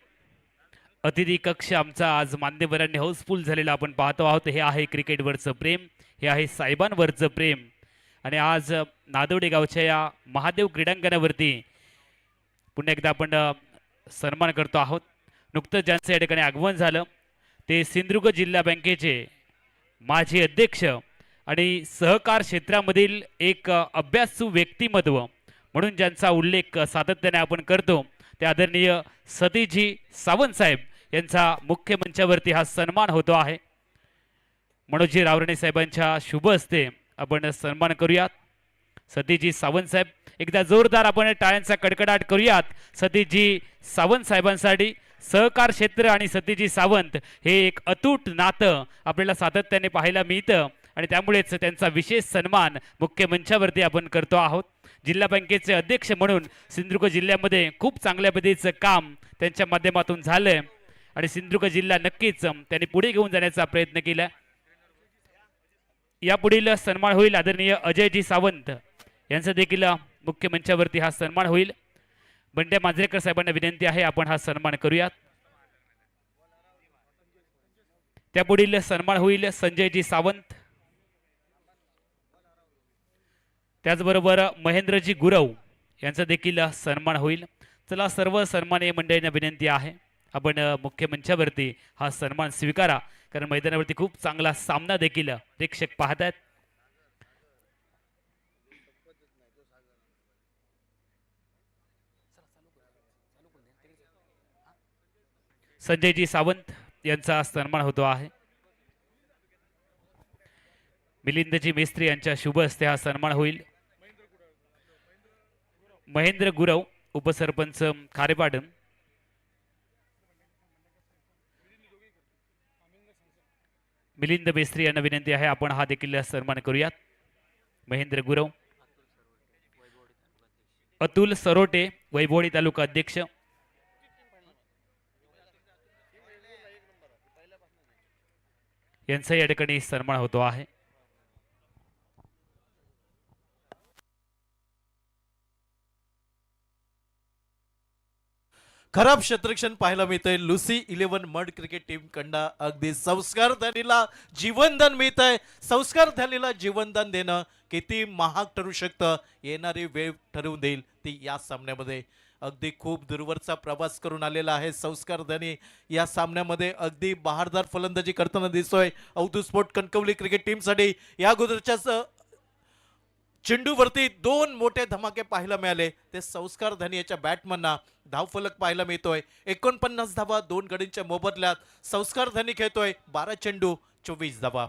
अतिथी कक्ष आमचा आज मान्यवरांनी हाऊसफुल झालेला आपण पाहतो आहोत. हे आहे क्रिकेटवरचं प्रेम, हे आहे साहेबांवरचं प्रेम. आणि आज नादवडे गावच्या या महादेव क्रीडांगणावरती पुन्हा एकदा आपण सन्मान करतो आहोत. नुकतंच ज्यांचं या ठिकाणी आगमन झालं ते सिंधुदुर्ग जिल्हा बँकेचे माजी अध्यक्ष आणि सहकार क्षेत्रामधील एक अभ्यासू व्यक्तिमत्व म्हणून ज्यांचा उल्लेख सातत्याने आपण करतो ते आदरणीय सतीजी सावंत साहेब यांचा मुख्य मंचावरती हा सन्मान होतो आहे. मनोजी रावराणे साहेबांच्या शुभ हस्ते आपण सन्मान करूयात. सतीजी सावंत साहेब, एकदा जोरदार आपण टाळ्यांचा कडकडाट करूयात सतीजी सावंत साहेबांसाठी. सहकार क्षेत्र आणि सतीजी सावंत हे एक अतूट नातं आपल्याला सातत्याने पाहायला मिळतं आणि त्यामुळेच त्यांचा विशेष सन्मान मुख्य मंचावरती आपण करतो आहोत. जिल्हा बँकेचे अध्यक्ष म्हणून सिंधुदुर्ग जिल्ह्यामध्ये खूप चांगल्या पद्धतीचं काम त्यांच्या माध्यमातून झालंय आणि सिंधुदुर्ग जिल्हा नक्कीच त्यांनी पुढे घेऊन जाण्याचा प्रयत्न केला. यापुढील सन्मान होईल आदरणीय अजयजी सावंत यांचा देखील मुख्य मंचावरती हा सन्मान होईल. बंड्या मांजरेकर साहेबांना विनंती आहे आपण हा सन्मान करूयात. त्यापुढील सन्मान होईल संजयजी सावंत, त्याचबरोबर महेंद्रजी गुरव यांचा देखील सन्मान होईल. चला सर्व सन्माननीय मंडळींना विनंती आहे आपण मुख्य मंचावरती हा सन्मान स्वीकारा, कारण मैदानावरती खूप चांगला सामना देखील प्रेक्षक पाहत आहेत. संजयजी सावंत यांचा सन्मान होतो आहे. मिलिंदजी मेस्त्री यांच्या शुभ हस्ते हा सन्मान होईल. महेंद्र गुरव उपसरपंच खारेपाटण, मिलिंद मेस्त्री यांना विनंती आहे आपण हा देखील सन्मान करूयात. महेंद्र गुरव, अतुल सरोटे वैभवडी तालुका अध्यक्ष, यांचा या ठिकाणी सन्मान होतो आहे. खराब क्षेत्ररक्षण पाहायला मिळतंय लुसी 11 मड क्रिकेट टीम कडनं. अगदी संस्कार धनीला जीवनदान मिळत आहे. संस्कार धनीला जीवनदान देणं किती महाग ठरू शकतं, येणारी वेळ ठरवून देईल ती या सामन्यामध्ये. अगदी खूप दूरवरचा प्रवास करून आलेला आहे संस्कार धनी. या सामन्यामध्ये अगदी बहारदार फलंदाजी करताना दिसतोय अवधूत स्पोर्ट कणकवली क्रिकेट टीमसाठी. या अगोदरच्या चेंडूवरती 2 मोठे धमाके पाहायला मिळाले, ते संस्कार धनी याच्या बॅटमनना. धावफलक पाहायला मिळतोय 49 धावा 2 गडींच्या मोबदल्यात. संस्कार धनी खेळतोय 12 चेंडू 24 धावा.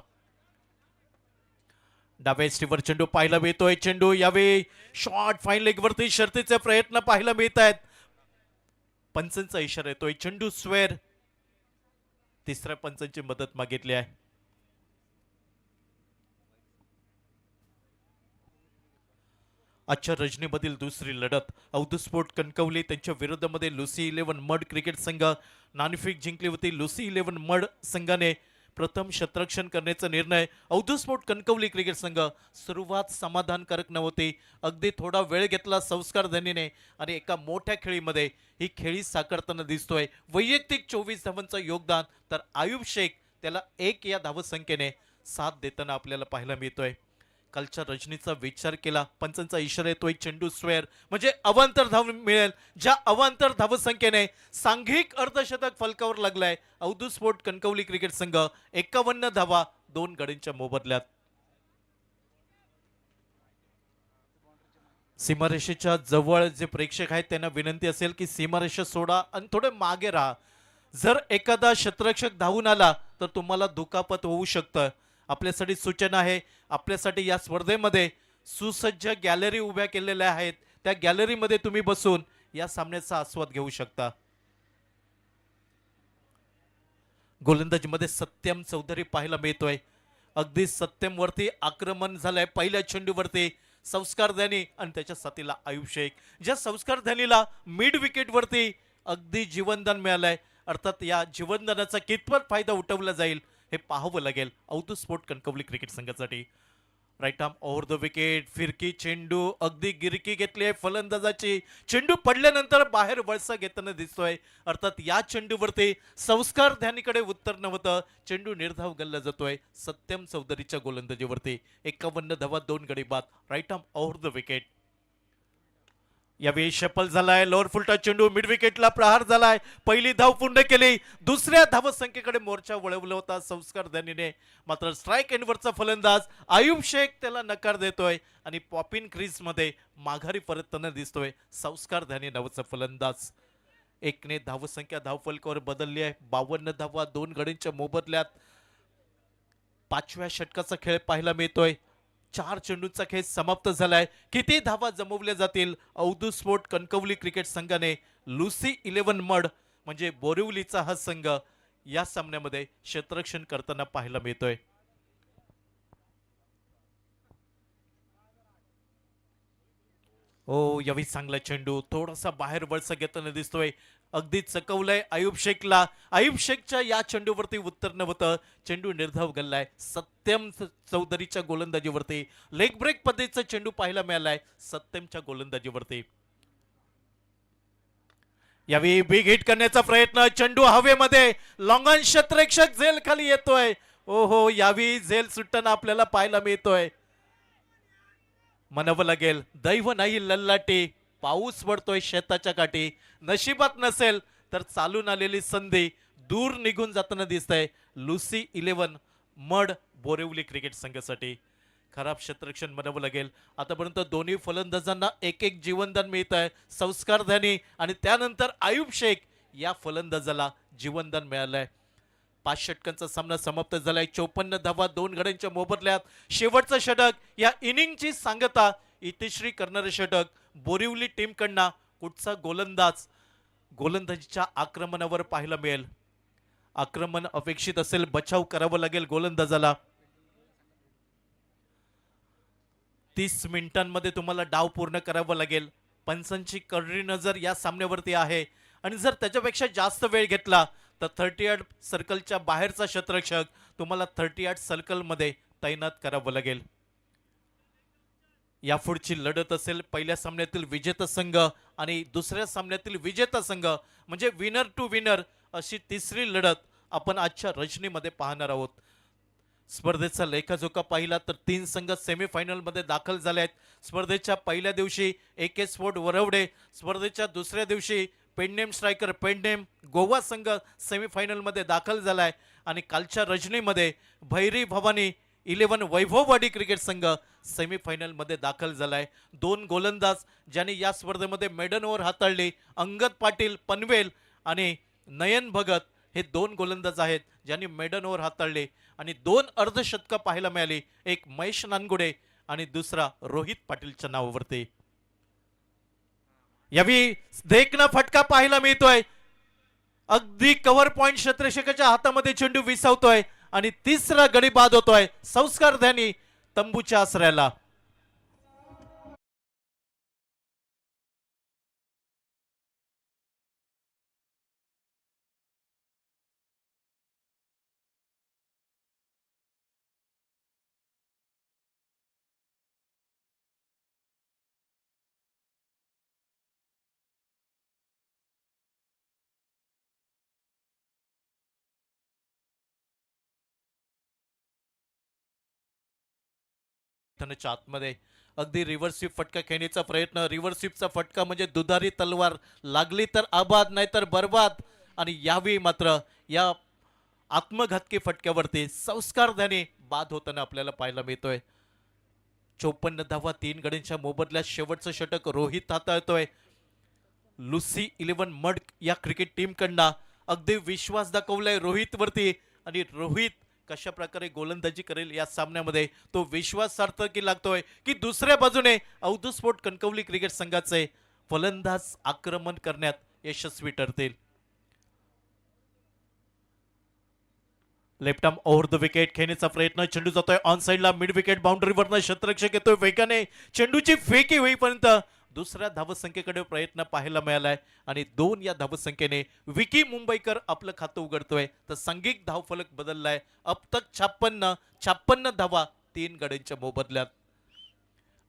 डाव्या स्टीवर चेंडू पाहायला मिळतोय. चेंडू यावेळी शॉर्ट फाईन लेग वरती शर्तीचे प्रयत्न पाहायला मिळत आहेत. पंचांचा इशारा येतोय चेंडू स्क्वेअर. तिसऱ्या पंचांची मदत मागितली आहे. आजच्या रजनीमधील दुसरी लढत अवधूत स्पोर्ट कणकवली त्यांच्या विरोधामध्ये लुसी 11 मड क्रिकेट संघ नाणेफेक जिंकली होती. लुसी 11 मड संघाने प्रथम क्षेत्ररक्षण करण्याचा निर्णय. अवधूत स्पोर्ट कणकवली क्रिकेट संघ सुरुवात समाधानकारक नव्हती. अगदी थोडा वेळ घेतला संस्कार धनीने आणि एका मोठ्या खेळीमध्ये ही खेळी साकारताना दिसतोय. वैयक्तिक 24 धावांचं योगदान, तर आयुब शेख त्याला 1 या धावसंख्येने साथ देताना आपल्याला पाहायला मिळतोय. कालच्या रजनीचा विचार केला, पंचांचा इशारा येतोय चेंडू स्क्वेअर म्हणजे अवांतर धाव मिळेल. ज्या अवांतर धावसंख्येने सांघिक अर्धशतक फलकावर लागलाय अवधूत स्पोर्ट कणकवली क्रिकेट संघ. 51 धावा 2 गडींच्या मोबदल्यात. सीमारेषेच्या जवळ जे प्रेक्षक आहेत त्यांना विनंती असेल की सीमारेषा सोडा आणि थोडे मागे राहा. जर एखादा क्षेत्ररक्षक धावून आला तर तुम्हाला दुखापत होऊ शकतं. आपल्यासाठी सूचना आहे, आपल्यासाठी या स्पर्धेमध्ये सुसज्ज गॅलरी उभ्या केलेल्या आहेत. त्या गॅलरीमध्ये तुम्ही बसून या सामन्याचा आस्वाद घेऊ शकता. गोलंदाजीमध्ये सत्यम चौधरी पाहायला मिळतोय. अगदी सत्यम वरती आक्रमण झालंय पहिल्या चेंडूवरती संस्कार धनी आणि त्याच्या साथीला आयुब शेख. ज्या संस्कार धनीला मिड विकेट वरती अगदी जीवनदान मिळालंय, अर्थात या जीवनदानाचा कितपत फायदा उठवला जाईल हे पाहावं लागेल अवधूत स्पोर्ट कणकवली क्रिकेट संघासाठी. Right arm over the wicket, फिरकी चेंडू, अगदी गिरकी घेतली आहे फलंदाजाची. चेंडू पडल्यानंतर बाहेर वळसा घेताना दिसतोय. अर्थात या चेंडूवरती संस्कार ध्यानीकडे उत्तर नव्हतं. चेंडू निर्धाव गल्ला जातोय सत्यम चौधरीच्या गोलंदाजीवरती. 51 धावा 2 गडी बाद. Right arm over the wicket. यावेळी शफल झालाय, लोअर फुलटा चेंडू मिड विकेटला प्रहार झालाय. पहिली धाव पूर्ण केली. दुसऱ्या धावसंख्येकडे मोर्चा वळवला होता संस्कार धनीने, मात्र स्ट्राईक एंडवरचा फलंदाज आयुब शेख त्याला नकार देतोय आणि पॉपिन क्रीज मध्ये माघारी परतताना दिसतोय संस्कार धनी नावाचा फलंदाज. 1 ने धावसंख्या धावफलकावर बदलली आहे. 52 धावा 2 गडींच्या मोबदल्यात 5व्या षटकाचा खेळ पाहायला मिळतोय. 4 चेंडूंचा खेळ समाप्त झालाय. किती धावा जमवल्या जातील अवधूत स्पोर्ट कणकवली क्रिकेट संघाने लुसी 11 मड म्हणजे बोरिवलीचा हा संघ या सामन्यामध्ये क्षेत्ररक्षण करताना पाहायला मिळतोय. ओ यावी चांगला चेंडू थोडासा बाहेर वळसा घेताना दिसतोय. अगदी चकवलंय आयुब शेखला. आयुब शेखच्या या चेंडूवरती उत्तर नव्हतं. चेंडू निर्धाव गल्लाय सत्यम चौधरीच्या गोलंदाजीवरती. लेग ब्रेक पद्धतीचा चेंडू पाहायला मिळालाय सत्यमच्या गोलंदाजीवरती. यावेळी बिग हिट करण्याचा प्रयत्न, चेंडू हवेमध्ये, लॉंग ऑन क्षेत्ररक्षक झेल खाली येतोय. ओहो, यावेळी झेल सुटताना आपल्याला पाहायला मिळतोय. म्हणावं लागेल दैव नाही लल्लाटी, पाऊस पडतोय शेताच्या काठी. नशिबात नसेल तर चालून आलेली संधी दूर निघून जाताना दिसतंय लुसी 11 मड बोरिवली क्रिकेट संघासाठी. खराब क्षेत्ररक्षण म्हणावं लागेल. आतापर्यंत दोन्ही फलंदाजांना एक एक जीवनदान मिळत आहे. संस्कार ध्यानी आणि त्यानंतर आयुब शेख या फलंदाजाला जीवनदान मिळालंय. 5 षटकांचा सामना समाप्त झालाय. 54 धावा 2 गड्यांच्या मोबदल्यात. शेवटचं षटक या इनिंगची सांगता इतिश्री करणारे षटक बोरिवली टीमकडनं. कुठचा गोलंदाज गोलंदाजीच्या आक्रमणावर पाहायला मिळेल. आक्रमण अपेक्षित असेल, बचाव करावा लागेल गोलंदाजाला. 30 मिनिटांमध्ये तुम्हाला डाव पूर्ण करावा लागेल. पंचांची करडी नजर या सामन्यावरती आहे आणि जर त्याच्यापेक्षा जास्त वेळ घेतला तर 30 सर्कलच्या बाहेरचा क्षेत्ररक्षक तुम्हाला 30 सर्कलमध्ये तैनात करावं लागेल. यापुढची लढत असेल पहिल्या सामन्यातील विजेता संघ आणि दुसऱ्या सामन्यातील विजेता संघ, म्हणजे विनर टू विनर अशी तिसरी लढत आपण आजच्या रचनेमध्ये पाहणार आहोत. स्पर्धेचा लेखाजोखा पाहिला तर 3 संघ सेमीफायनलमध्ये दाखल झाले आहेत. स्पर्धेच्या पहिल्या दिवशी AK स्पोर्ट वरवडे, स्पर्धेच्या दुसऱ्या दिवशी पेंडेम स्ट्रायकर पेंडेम गोवा संघ सेमीफायनलमध्ये दाखल झालाय आणि कालच्या रजनीमध्ये भैरी भवानी 11 वैभववाडी क्रिकेट संघ सेमीफायनलमध्ये दाखल झालाय. 2 गोलंदाज ज्यांनी या स्पर्धेमध्ये मेडन ओव्हर हाताळली, अंगद पाटील पनवेल आणि नयन भगत हे 2 गोलंदाज आहेत ज्यांनी मेडन ओव्हर हाताळले आणि 2 अर्धशतकं पाहायला मिळाली. एक महेश नानगुडे आणि दुसरा रोहित पाटीलच्या नावावरती. यावेळी देखना फटका पाहायला मिळतोय. अगदी कव्हर पॉइंट क्षेत्ररक्षकाच्या हातामध्ये चेंडू विसावतोय आणि तिसरा गडी बाद होतोय. संस्कार ध्यानी तंबूच्या आसऱ्याला. आतमध्ये अगदी रिव्हर्स स्वीप फटका खेळण्याचा प्रयत्न. रिव्हर्स स्वीपचा फटका म्हणजे दुधारी तलवार, लागली तर आबाद नाही तर बर्बाद. आणि यावेळी मात्र या आत्मघातकी फटक्यावरती संस्कार ध्यानी बाद होताना आपल्याला पाहायला मिळतोय. 54 धावा 3 गड्यांच्या मोबदल्यात शेवटचं षटक रोहित हाताळतोय. लुसी 11 मड या क्रिकेट टीमकडनं अगदी विश्वास दाखवलाय रोहित वरती आणि रोहित कशा प्रकारे गोलंदाजी करेल या सामन्यामध्ये तो विश्वास सार्थकी लागतोय की दुसऱ्या बाजूने अवधूत स्पोर्ट कणकवली क्रिकेट संघाचे फलंदाज आक्रमण करण्यात यशस्वी ठरतील. Left arm over the wicket खेळण्याचा प्रयत्न. चेंडू जातोय ऑन साइडला, मिड विकेट बाउंड्रीवरनं क्षेत्ररक्षक येतोय वेगाने. चेंडूची फेकी होईपर्यंत दुसऱ्या धावसंख्येकडे प्रयत्न पाहायला मिळालाय आणि 2 या धावसंख्येने विकी मुंबईकर आपलं खातं उघडतोय. तर सांघिक धावफलक बदललाय. अब तक 56 धावा 3 गड्यांच्या मोबदल्यात.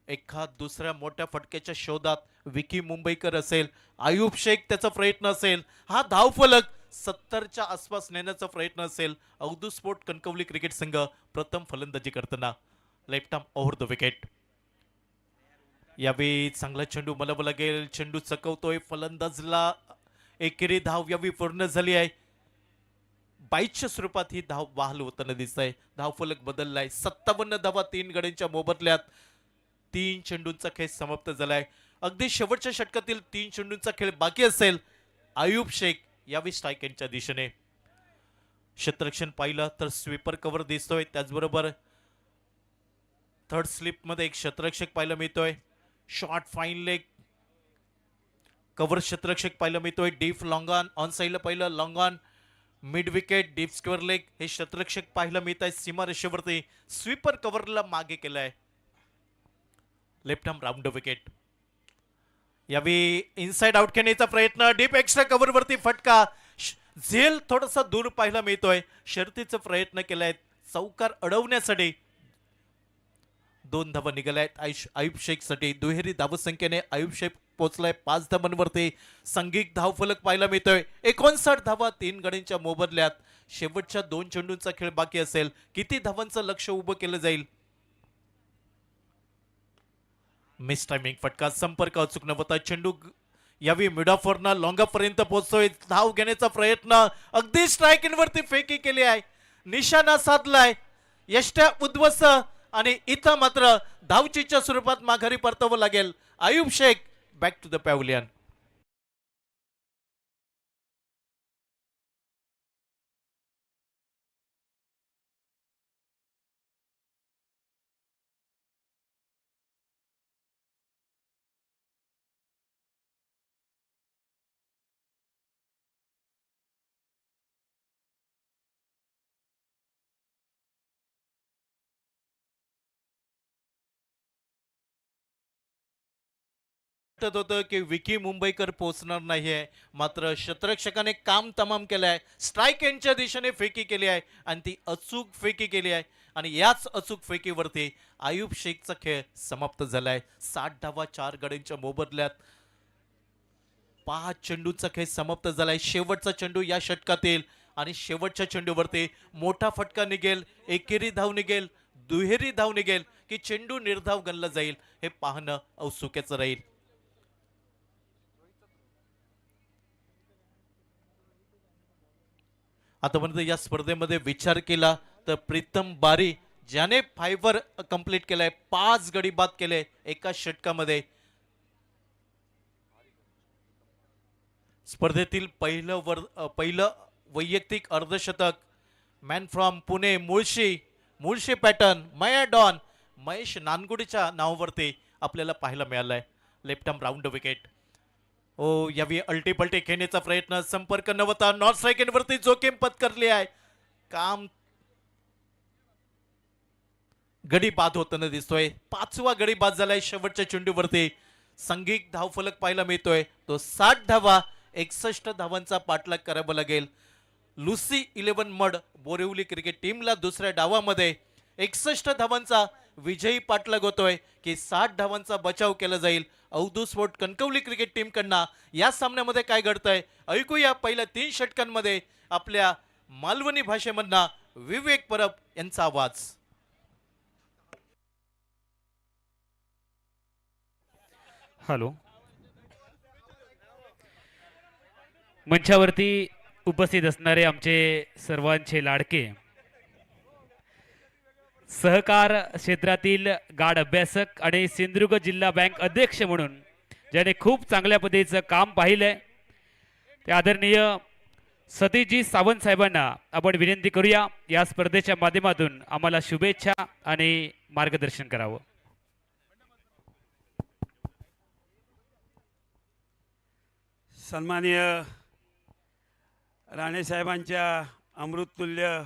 एखाद दुसऱ्या मोठ्या फटक्याच्या शोधात विकी मुंबईकर असेल, आयुब शेख त्याचा प्रयत्न असेल, हा धावफलक 70च्या आसपास नेण्याचा प्रयत्न असेल. अवधूत स्पोर्ट कणकवली क्रिकेट संघ प्रथम फलंदाजी करताना. Left arm over the wicket. यावेळी चांगला चेंडू म्हणावं लागेल. चेंडू चकवतोय फलंदाजला. एकेरी धाव यावेळी पूर्ण झाली आहे. 22च्या स्वरूपात ही धाव बहाल होताना दिसत आहे. धावफलक बदललाय. 57 धावा 3 गड्यांच्या मोबदल्यात. 3 चेंडूंचा खेळ समाप्त झालाय. अगदी शेवटच्या षटकातील 3 चेंडूंचा खेळ बाकी असेल. आयुब शेख यावेळी स्ट्राईक यांच्या दिशेने. क्षेत्ररक्षण पाहिलं तर स्वीपर कव्हर दिसतोय. त्याचबरोबर थर्ड स्लिप मध्ये एक क्षेत्ररक्षक पाहायला मिळतोय. शॉर्ट फाईन लेग कव्हर क्षेत्ररक्षक पाहायला मिळतोय. डीप लॉंग ऑन साइडला पहिलं long on, mid wicket, deep square leg हे क्षेत्ररक्षक पाहायला मिळत आहे. सीमा रेषेवरती स्वीपर कव्हरला मागे केलाय. Left arm round wicket. यावेळी इनसाइड आउट खेळण्याचा प्रयत्न. डीप एक्स्ट्रा कव्हर वरती फटका. झेल थोडासा दूर पाहायला मिळतोय. शर्तीचा प्रयत्न केलाय चौकार अडवण्यासाठी. 2 धावा निघाल्या आहेत आयुब शेख साठी. दुहेरी धावसंख्येने आयुब शेख पोहोचलाय 5 धावांवरती. संघिक धावफलक पाहायला मिळतोय 59 धावा 3 गड्यांच्या मोबदल्यात. शेवटच्या 2 चेंडूंचा खेळ बाकी असेल. किती धावांचं लक्ष उभं केलं जाईल? मिस टायमिंग फटका, संपर्क अचूक नव्हता. चेंडू यावेळी मिडॉफरना लॉंगापर्यंत पोहोचतोय. धाव घेण्याचा प्रयत्न, अगदी स्ट्राईक वरती फेकी केली आहे, निशाणा साधलाय, यष्ट्या उद्ध्वस्त आणि इथं मात्र धावचीच्या स्वरूपात माघारी परतावं लागेल. Ayub Shaikh back to the pavilion. वाटत होतं की विकी मुंबईकर पोहोचणार नाहीये, मात्र शतरक्षकाने काम तमाम केलंय. स्ट्राईक एंडच्या दिशेने फेकी केली आहे आणि ती अचूक फेकी केली आहे आणि याच अचूक फेकीवरती आयुब शेखचा खेळ समाप्त झालाय. 60 धावा 4 गड्यांच्या मोबदल्यात. 5 चेंडूचा खेळ समाप्त झालाय. शेवटचा चेंडू या षटकातील आणि शेवटच्या चेंडूवरती मोठा फटका निघेल, एकेरी धाव निघेल, दुहेरी धाव निघेल की चेंडू निर्धाव गणला जाईल, हे पाहणं औत्सुक्याचं राहील. आतापर्यंत या स्पर्धेमध्ये विचार केला तर प्रीतम बारी ज्याने 5 कंप्लीट केलाय, 5 गडी बाद केले एका षटकामध्ये. स्पर्धेतील पहिलं वैयक्तिक अर्धशतक man from Pune Mulshi pattern मया डॉन महेश नानगुडीच्या नावावरती आपल्याला पाहायला मिळालंय. Left arm round wicket. ओ यावी अल्टी खेळण्याचा प्रयत्न, संपर्क नव्हता. नॉर्थ स्ट्राईक वरती जोखीम पत्करली आहे. काम गडी बाद होताना दिसतोय. 5वा गडी बाद झालाय शेवटच्या चेंडूवरती. संघिक धावफलक पाहायला मिळतोय तो 60 धावा 61 धावांचा पाठलाग करावा लागेल. लुसी 11 मड बोरिवली क्रिकेट टीमला दुसऱ्या डावामध्ये 61 धावांचा विजयी पाठलाग होतोय की 60 धावांचा बचाव केला जाईल. Avdhoot sport Kankavli cricket team कडनं या सामन्यामध्ये काय घडतंय ऐकूया. पहिल्या 3 षटकांमध्ये आपल्या मालवणी भाषेमधनं विवेक परब यांचा आवाज. हॅलो. मंचावरती उपस्थित असणारे आमचे सर्वांचे लाडके सहकार क्षेत्रातील गाढ अभ्यासक आणि सिंधुदुर्ग जिल्हा बँक अध्यक्ष म्हणून ज्याने खूप चांगल्या पद्धतीचं काम पाहिलंय ते आदरणीय सतीशजी सावंत साहेबांना आपण विनंती करूया या स्पर्धेच्या माध्यमातून आम्हाला शुभेच्छा आणि मार्गदर्शन करावं. सन्माननीय राणे साहेबांच्या अमृततुल्य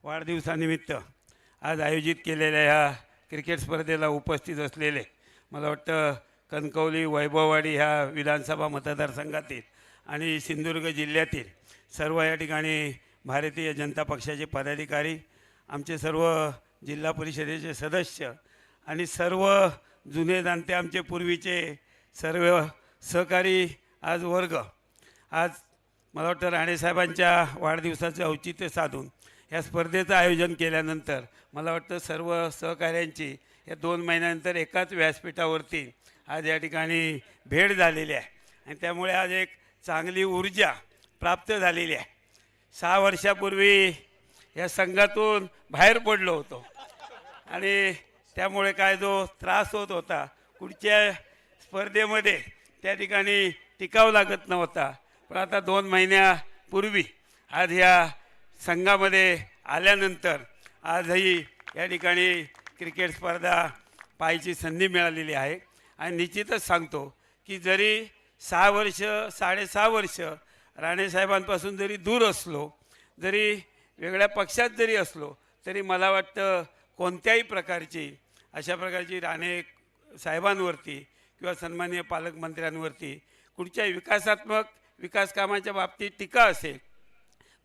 वाढदिवसानिमित्त आज आयोजित केलेल्या ह्या क्रिकेट स्पर्धेला उपस्थित असलेले मला वाटतं कणकवली वैभववाडी ह्या विधानसभा मतदारसंघातील आणि सिंधुदुर्ग जिल्ह्यातील सर्व या ठिकाणी भारतीय जनता पक्षाचे पदाधिकारी, आमचे सर्व जिल्हा परिषदेचे सदस्य आणि सर्व जुने जाणते आमचे पूर्वीचे सर्व सहकारी आज वर्ग, आज मला वाटतं राणेसाहेबांच्या वाढदिवसाचे औचित्य साधून या स्पर्धेचं आयोजन केल्यानंतर मला वाटतं सर्व सहकाऱ्यांची या 2 महिन्यानंतर एकाच व्यासपीठावरती आज या ठिकाणी भेट झालेली आहे आणि त्यामुळे आज एक चांगली ऊर्जा प्राप्त झालेली आहे. 6 वर्षापूर्वी या संघातून बाहेर पडलो होतो आणि त्यामुळे काय जो त्रास होत होता पुढच्या स्पर्धेमध्ये त्या ठिकाणी टिकाव लागत नव्हता, पण आता 2 महिन्यापूर्वी आज या संघामध्ये आल्यानंतर आजही या ठिकाणी क्रिकेट स्पर्धा पाहायची संधी मिळालेली आहे आणि निश्चितच सांगतो की जरी 6 वर्ष 6.5 वर्ष राणेसाहेबांपासून जरी दूर असलो, जरी वेगळ्या पक्षात जरी असलो, तरी मला वाटतं कोणत्याही प्रकारची अशा प्रकारची राणे साहेबांवरती किंवा सन्माननीय पालकमंत्र्यांवरती कुठच्याही विकास कामाच्या बाबतीत टीका असेल,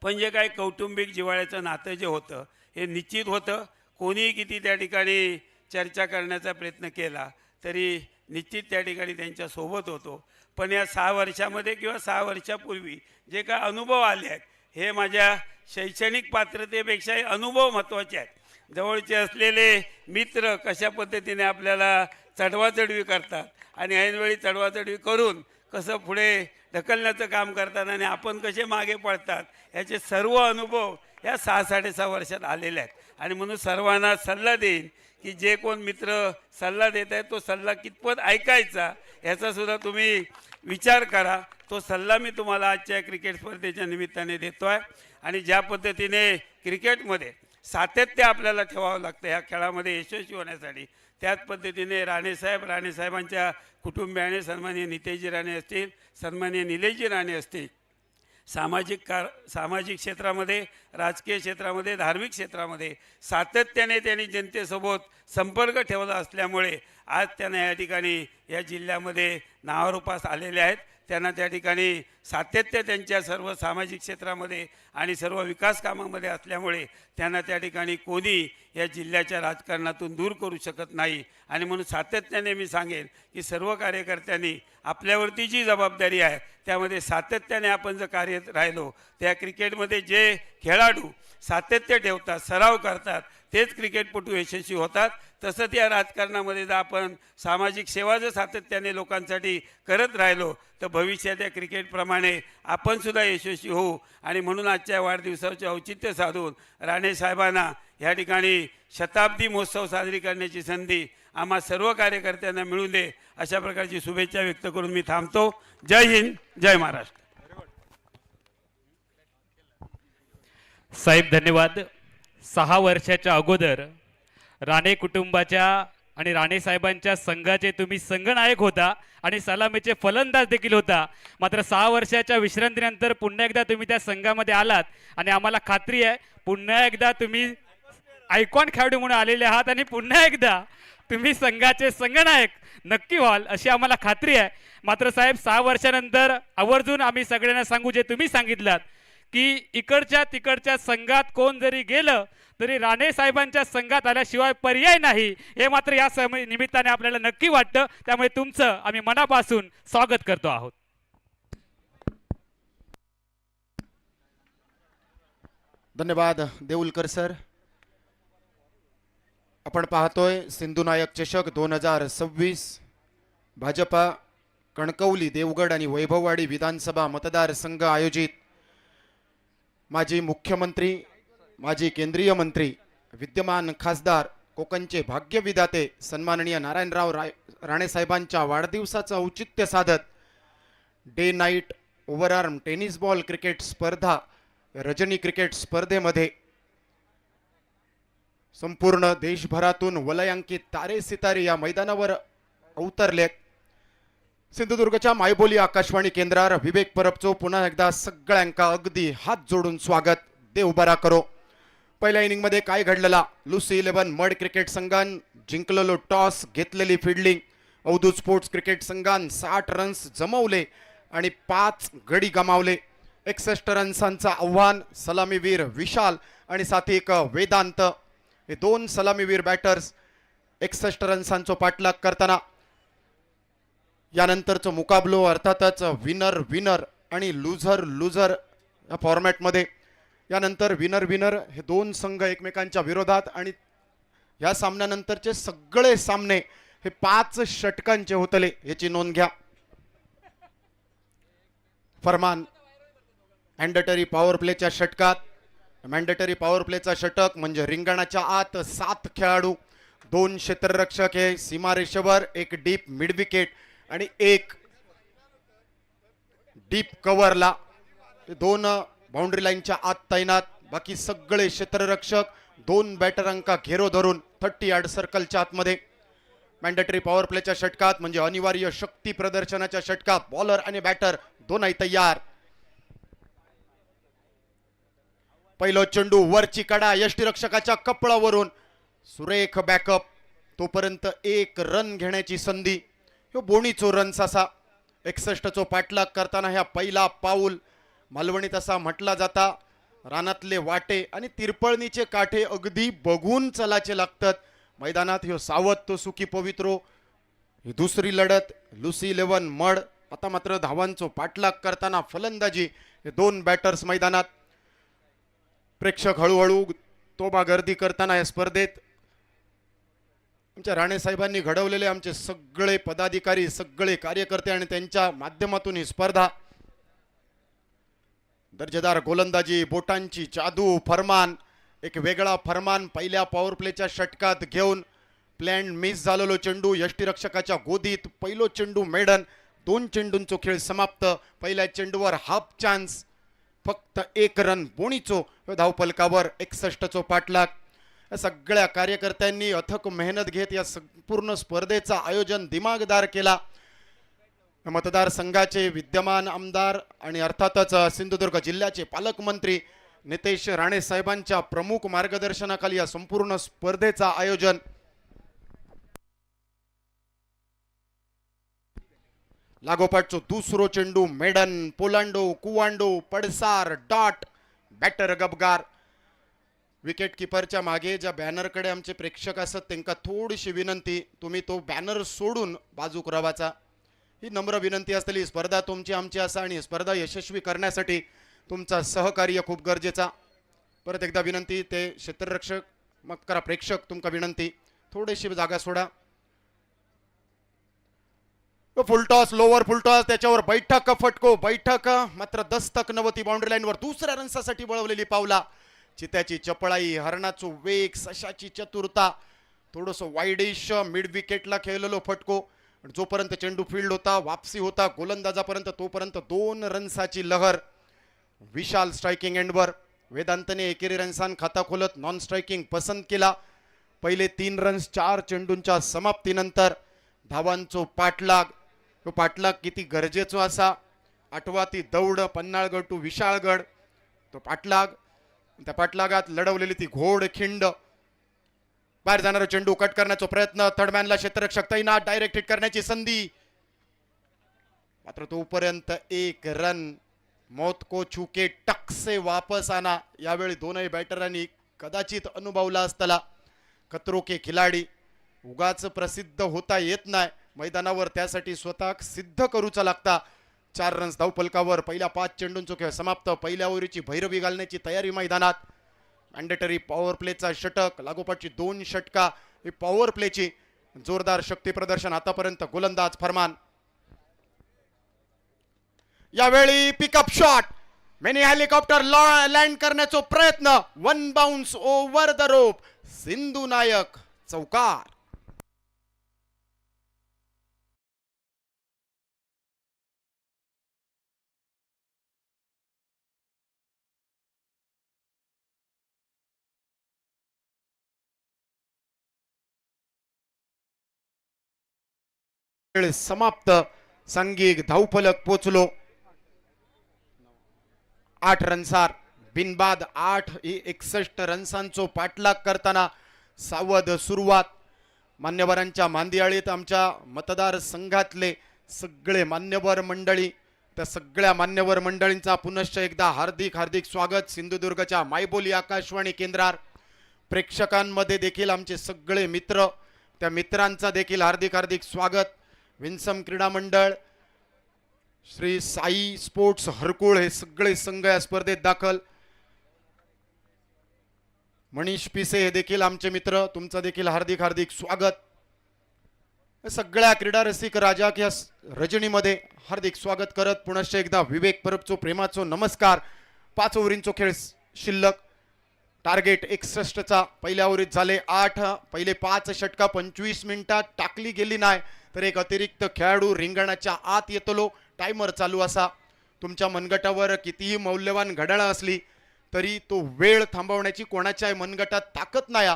पण जे काही कौटुंबिक जिव्हाळ्याचं नातं जे होतं हे निश्चित होतं. कोणीही किती त्या ठिकाणी चर्चा करण्याचा प्रयत्न केला तरी निश्चित त्या ठिकाणी त्यांच्यासोबत होतो. पण या 6 वर्षामध्ये किंवा 6 वर्षापूर्वी जे काय अनुभव आले आहेत हे माझ्या शैक्षणिक पात्रतेपेक्षाही अनुभव महत्त्वाचे आहेत. जवळचे असलेले मित्र कशा पद्धतीने आपल्याला चढवाचढवी करतात आणि ऐनवेळी चढवाचढवी करून कसं पुढे ढकलण्याचं काम करतात आणि आपण कसे मागे पडतात याचे सर्व अनुभव या 6-6.5 वर्षात आलेले आहेत. आणि म्हणून सर्वांना सल्ला देईन की जे कोण मित्र सल्ला देत आहेत तो सल्ला कितपत ऐकायचा याचासुद्धा तुम्ही विचार करा. तो सल्ला मी तुम्हाला आजच्या क्रिकेट स्पर्धेच्या निमित्ताने देतो आहे. आणि ज्या पद्धतीने क्रिकेटमध्ये सातत्य आपल्याला ठेवावं लागतं ह्या खेळामध्ये यशस्वी होण्यासाठी, त्याच पद्धतीने राणेसाहेबांच्या कुटुंबियाने सन्माननीय नितेशजी राणे असतील, सन्माननीय निलेशजी राणे असतील, सामाजिक क्षेत्रामध्ये, राजकीय क्षेत्रामध्ये, धार्मिक क्षेत्रामध्ये सातत्याने त्यांनी जनतेसोबत संपर्क ठेवला असल्यामुळे आज त्यांना या ठिकाणी या जिल्ह्यामध्ये नावारूपास आलेले आहेत. त्यांना त्या ठिकाणी सातत्य त्यांच्या सर्व सामाजिक क्षेत्रामध्ये आणि सर्व विकास कामामध्ये असल्यामुळे त्यांना त्या ठिकाणी कोणी या जिल्ह्याच्या राजकारणातून दूर करू शकत नाही. आणि म्हणून सातत्याने मी सांगेन की सर्व कार्यकर्त्यांनी आपल्यावरती जी जबाबदारी आहे त्यामध्ये सातत्याने आपण जर कार्यरत राहिलो, त्या क्रिकेटमध्ये जे खेळाडू सातत्य ठेवतात, सराव करतात, तेच क्रिकेटपटू यशस्वी होतात. तसंच या राजकारणामध्ये जर आपण सामाजिक सेवा जर सातत्याने लोकांसाठी करत राहिलो तर भविष्यात या क्रिकेटप्रमाणे आपणसुद्धा यशस्वी होऊ. आणि म्हणून आजच्या वाढदिवसाचे औचित्य साधून राणेसाहेबांना या ठिकाणी शताब्दी महोत्सव साजरी करण्याची संधी आम्हा सर्व कार्यकर्त्यांना मिळू दे अशा प्रकारची शुभेच्छा व्यक्त करून मी थांबतो. जय हिंद, जय महाराष्ट्र. साहेब धन्यवाद. 6 वर्षाच्या अगोदर राणे कुटुंबाच्या आणि राणे साहेबांच्या संघाचे तुम्ही संघनायक होता आणि सलामीचे फलंदाज देखील होता. मात्र 6 वर्षाच्या विश्रांतीनंतर पुन्हा एकदा तुम्ही त्या संघामध्ये आलात आणि आम्हाला खात्री आहे पुन्हा एकदा तुम्ही आयकॉन खेळाडू म्हणून आलेले आहात आणि पुन्हा एकदा तुम्ही संघाचे संघनायक नक्की व्हाल अशी आम्हाला खात्री आहे. मात्र साहेब 6 वर्षानंतर आवर्जून आम्ही सगळ्यांना सांगू जे तुम्ही सांगितलात की इकडच्या तिकडच्या संघात कोण जरी गेलं तरी राणे साहेबांच्या संघात आल्याशिवाय पर्याय नाही, हे मात्र या निमित्ताने आपल्याला नक्की वाटतं. त्यामुळे तुमचं आम्ही मनापासून स्वागत करतो आहोत. धन्यवाद देऊलकर सर. आपण पाहतोय सिंधुनायक चषक 2026 भाजपा कणकवली, देवगड आणि वैभववाडी विधानसभा मतदारसंघ आयोजित माजी मुख्यमंत्री, माजी केंद्रीय मंत्री, विद्यमान खासदार, कोकणचे भाग्यविधाते सन्माननीय नारायणराव राणे साहेबांच्या वाढदिवसाचं औचित्य साधत day night overarm tennis ball cricket स्पर्धा, रजनी क्रिकेट स्पर्धेमध्ये संपूर्ण देशभरातून वलयांकित तारे सितारे या मैदानावर अवतरले. सिंधुदुर्गच्या मायबोली आकाशवाणी केंद्रावर विवेक परबचो पुन्हा एकदा सगळ्यांका अगदी हात जोडून स्वागत. देव बरा करो. पहिल्या इनिंगमध्ये काय घडलेला, लुसी 11 मड क्रिकेट संघान जिंकलेलो टॉस, घेतलेली फिल्डिंग. अवधूत स्पोर्ट्स क्रिकेट संघान 60 रन्स जमवले आणि 5 गडी गमावले. 61 रन्सांचं आव्हान सलामीवीर विशाल आणि साथिक वेदांत हे 2 सलामीवीर बॅटर्स 61 रन्सांचा पाठलाग करताना. यानंतरचा मुकाबलो अर्थातच विनर विनर आणि लुझर लुझर या फॉर्मॅटमध्ये. यानंतर विनर विनर हे 2 संघ एकमेकांच्या विरोधात आणि या सामन्यानंतरचे सगळे सामने हे 5 षटकांचे होतले याची नोंद घ्या. फरमान मॅन्डेटरी पॉवर प्लेच्या षटकात, मॅन्डेटरी पॉवर प्लेचा षटक म्हणजे रिंगणाच्या आत 7 खेळाडू, 2 क्षेत्ररक्षक हे सीमारेषेवर, 1 डीप मिड विकेट आणि 1 डीप कव्हरला, 2 बाउंड्री लाईनच्या आत तैनात. बाकी सगळे क्षेत्ररक्षक 2 बॅटरांका घेरो धरून 30 यार्ड सर्कलच्या आतमध्ये. मॅन्डेटरी पॉवर प्लेच्या षटकात म्हणजे अनिवार्य शक्ती प्रदर्शनाच्या षटकात बॉलर आणि बॅटर दोनही तयार. पहिलो चेंडू वरची कडा, यष्टीरक्षकाच्या कपळावरून सुरेख बॅकअप. तोपर्यंत 1 रन घेण्याची संधी. ह्यो बोणीचो रन्स असा 61 चो पाठलाग करताना ह्या पहिला पाऊल मालवणीत असा म्हटला जाता. रानातले वाटे आणि तिरपळणीचे काठे अगदी बघून चलाचे लागतात. मैदानात ह्यो सावध तो सुखी पवित्रो ही दुसरी लढत लुसी 11 मड. आता मात्र धावांचो पाठलाग करताना फलंदाजी हे दोन बॅटर्स मैदानात. प्रेक्षक हळूहळू तोबा गर्दी करताना या स्पर्धेत आमच्या राणे साहेबांनी घडवलेले आमचे सगळे पदाधिकारी, सगळे कार्यकर्ते आणि त्यांच्या माध्यमातून ही स्पर्धा. दर्जेदार गोलंदाजी, बोटांची जादू, फरमान, एक वेगळा फरमान पहिल्या पॉवर प्लेच्या षटकात घेऊन प्लॅन मिस झालेलो चेंडू यष्टीरक्षकाच्या गोदीत, पहिलो चेंडू मेडन, 2 चेंडूंचो खेळ समाप्त. पहिल्या चेंडूवर हाफ चान्स, फक्त 1 रन बोणीचो धावफलकावर 61चो पाठलाग. या सगळ्या कार्यकर्त्यांनी अथक मेहनत घेत या संपूर्ण स्पर्धेचा आयोजन दिमागदार केला. मतदारसंघाचे विद्यमान आमदार आणि अर्थातच सिंधुदुर्ग जिल्ह्याचे पालकमंत्री नितेश राणे साहेबांच्या प्रमुख मार्गदर्शनाखाली या संपूर्ण स्पर्धेचा आयोजन. लागोपाठचो दुसरो चेंडू मेडन, पोलांडो, कुवांडो, पडसार, डॉट, बॅटर गबगार. विकेट किपरच्या मागे ज्या बॅनरकडे आमचे प्रेक्षक असत त्यांना थोडीशी विनंती, तुम्ही तो बॅनर सोडून बाजूक रावाचा. ही नम्र विनंती असलेली स्पर्धा तुमची आमची असा आणि स्पर्धा यशस्वी करण्यासाठी तुमचा सहकार्य खूप गरजेचा. परत एकदा विनंती, ते क्षेत्ररक्षक मग करा प्रेक्षक तुमका विनंती, थोडीशी जागा सोडा. फुलटॉस, लोवर फुलटॉस, त्याच्यावर बैठक, फटको, बैठक, मात्र दस्तक नवती. बाउंड्री लाईनवर दुसऱ्या रन्सासाठी वळवलेली पावला. चित्याची चपळाई, हरणाचो वेग, सशाची चतुरता, थोडंसं वाईडिश मिड विकेटला खेळलेलो फटको. जोपर्यंत चेंडू फील्ड होता, वापसी होता गोलंदाजापर्यंत, तोपर्यंत 2 रन्साची लहर. विशाल स्ट्रायकिंग एंडवर. वेदांतने एकेरी रन्सान खाता खोलत नॉन स्ट्रायकिंग पसंत केला. पहिले 3 रन्स 4 चेंडूंच्या समाप्तीनंतर धावांचो पाठलाग. तो पाठलाग किती गरजेचो असा. 8वा ती दौड पन्हाळगड टू विशाळगड. तो पाठलाग, त्या पाठलागात लढवलेली ती घोड खिंड. बाहेर जाणारा चेंडू कट करण्याचा प्रयत्न, थर्डमॅनला क्षेत्ररक्षक तैनात, डायरेक्ट हिट करण्याची संधी, मात्र तोपर्यंत 1 रन. मौत को छुके टक से वापस आना. यावेळी दोनही बॅटरांनी कदाचित अनुभवला असताना. खतरो के खिलाडी, उगाच प्रसिद्ध होता येत नाही मैदानावर, त्यासाठी स्वतः सिद्ध करूचा लागता. 4 रन्स धावफलकावर. पहिल्या 5 चेंडूंचो खेळ समाप्त. पहिल्या ओव्हरीची भैरवी घालण्याची तयारी मैदानात. मॅन्डेटरी पॉवर प्लेचा षटक, लागोपाठची 2 षटका, ही पॉवर प्लेची जोरदार शक्ती प्रदर्शन. आतापर्यंत गोलंदाज फरमान. यावेळी pickup shot, mini helicopter land करण्याचा प्रयत्न, 1 bounce over the rope. Sindhu Naik चौकार. समाप्त. सांघिक धावफलक पोचलो 8 रन्सार. बिनबाद 8 ही 61 रन्सांचो पाठलाग करताना सावध सुरुवात. मान्यवरांच्या मांदियाळीत आमच्या मतदारसंघातले सगळे मान्यवर मंडळी, त्या सगळ्या मान्यवर मंडळींचा पुनश्च एकदा हार्दिक हार्दिक स्वागत सिंधुदुर्गच्या मायबोली आकाशवाणी केंद्रावर. प्रेक्षकांमध्ये देखील आमचे सगळे मित्र, त्या मित्रांचा देखील हार्दिक हार्दिक स्वागत. विन्सम क्रीडा मंडळ, श्री साई स्पोर्ट्स हरकुळ हे सगळे संघ या स्पर्धेत दाखल. मनीष पिसे हे देखील आमचे मित्र, तुमचं देखील हार्दिक हार्दिक स्वागत. सगळ्या क्रीडा रसिक राजकीय रजनीमध्ये हार्दिक स्वागत करत पुनश्च एकदा विवेक परबचो प्रेमाचो नमस्कार. 5 ओव्हरींचो खेळ शिल्लक. टार्गेट 61चा. पहिल्या ओव्हरीत झाले 8. पहिले 5 षटका 25 मिनिटात टाकली गेली नाही तर एक अतिरिक्त खेळाडू रिंगणाच्या आत येतलो. टायमर चालू असा. तुमच्या मनगटावर कितीही मौल्यवान घड्याळं असली तरी तो वेळ थांबवण्याची कोणाच्याही मनगटात ताकद नाही.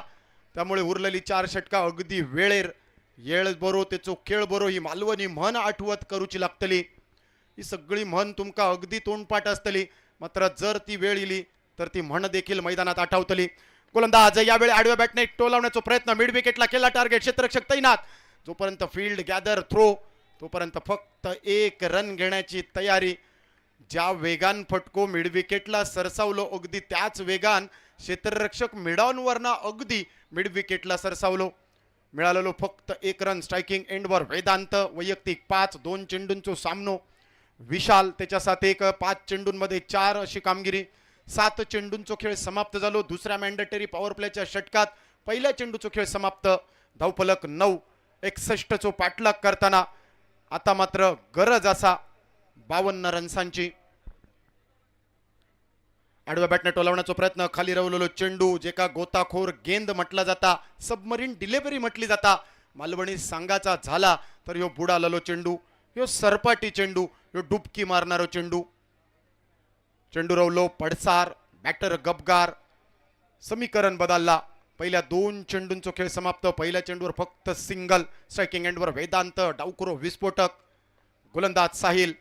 त्यामुळे उरलेली 4 षटका अगदी वेळेर, येळ बरो त्याचो खेळ बरो ही मालवणी म्हण आठवत करूची लागतली. ही सगळी म्हण तुमका अगदी तोंडपाठ असतली, मात्र जर ती वेळ इली तर ती म्हण देखील मैदानात आठवतली. गोलंदाज यावेळी आडव्या बॅटने टोलावण्याचा प्रयत्न, मिड विकेटला केला टार्गेट, क्षेत्ररक्षक तैनात. जोपर्यंत फील्ड गॅदर थ्रो तोपर्यंत फक्त 1 रन घेण्याची तयारी. ज्या वेगान फटको मिड विकेटला सरसावलो अगदी त्याच वेगान क्षेत्ररक्षक मिडॉनवरना अगदी मिड विकेटला सरसावलो. मिळालेलो फक्त 1 रन. स्ट्रायकिंग एंडवर वेदांत वैयक्तिक 5. 2 चेंडूंचो सामनो. विशाल त्याच्या साथ एक 5 चेंडूंमध्ये 4 अशी कामगिरी. 7 चेंडूंचो खेळ समाप्त झालो. दुसऱ्या मॅन्डेटरी पॉवर प्लेच्या षटकात पहिल्या चेंडूचो खेळ समाप्त. धावफलक 9. 61 चो पाठलाग करताना आता मात्र गरज असा 52 रन्सांची. आडव्या बॅटने टोलावण्याचा प्रयत्न. खाली रवलेलो चेंडू जे का गोताखोर गेंद म्हटला जाता, सबमरीन डिलिव्हरी म्हटली जाता, मालवणी सांगाचा झाला तर ह्यो बुडालेलो चेंडू, ह्यो सरपाटी चेंडू, ह्यो डुबकी मारणारो चेंडू. चेंडू रवलो पडसार. बॅटर गबगार. समीकरण बदलला. पहिल्या 2 चेंडूंचो खेळ समाप्त. पहिल्या चेंडूवर फक्त सिंगल. स्ट्रायकिंग एंडवर वेदांत. डावकुरो विस्फोटक. गोलंदाज साहिल.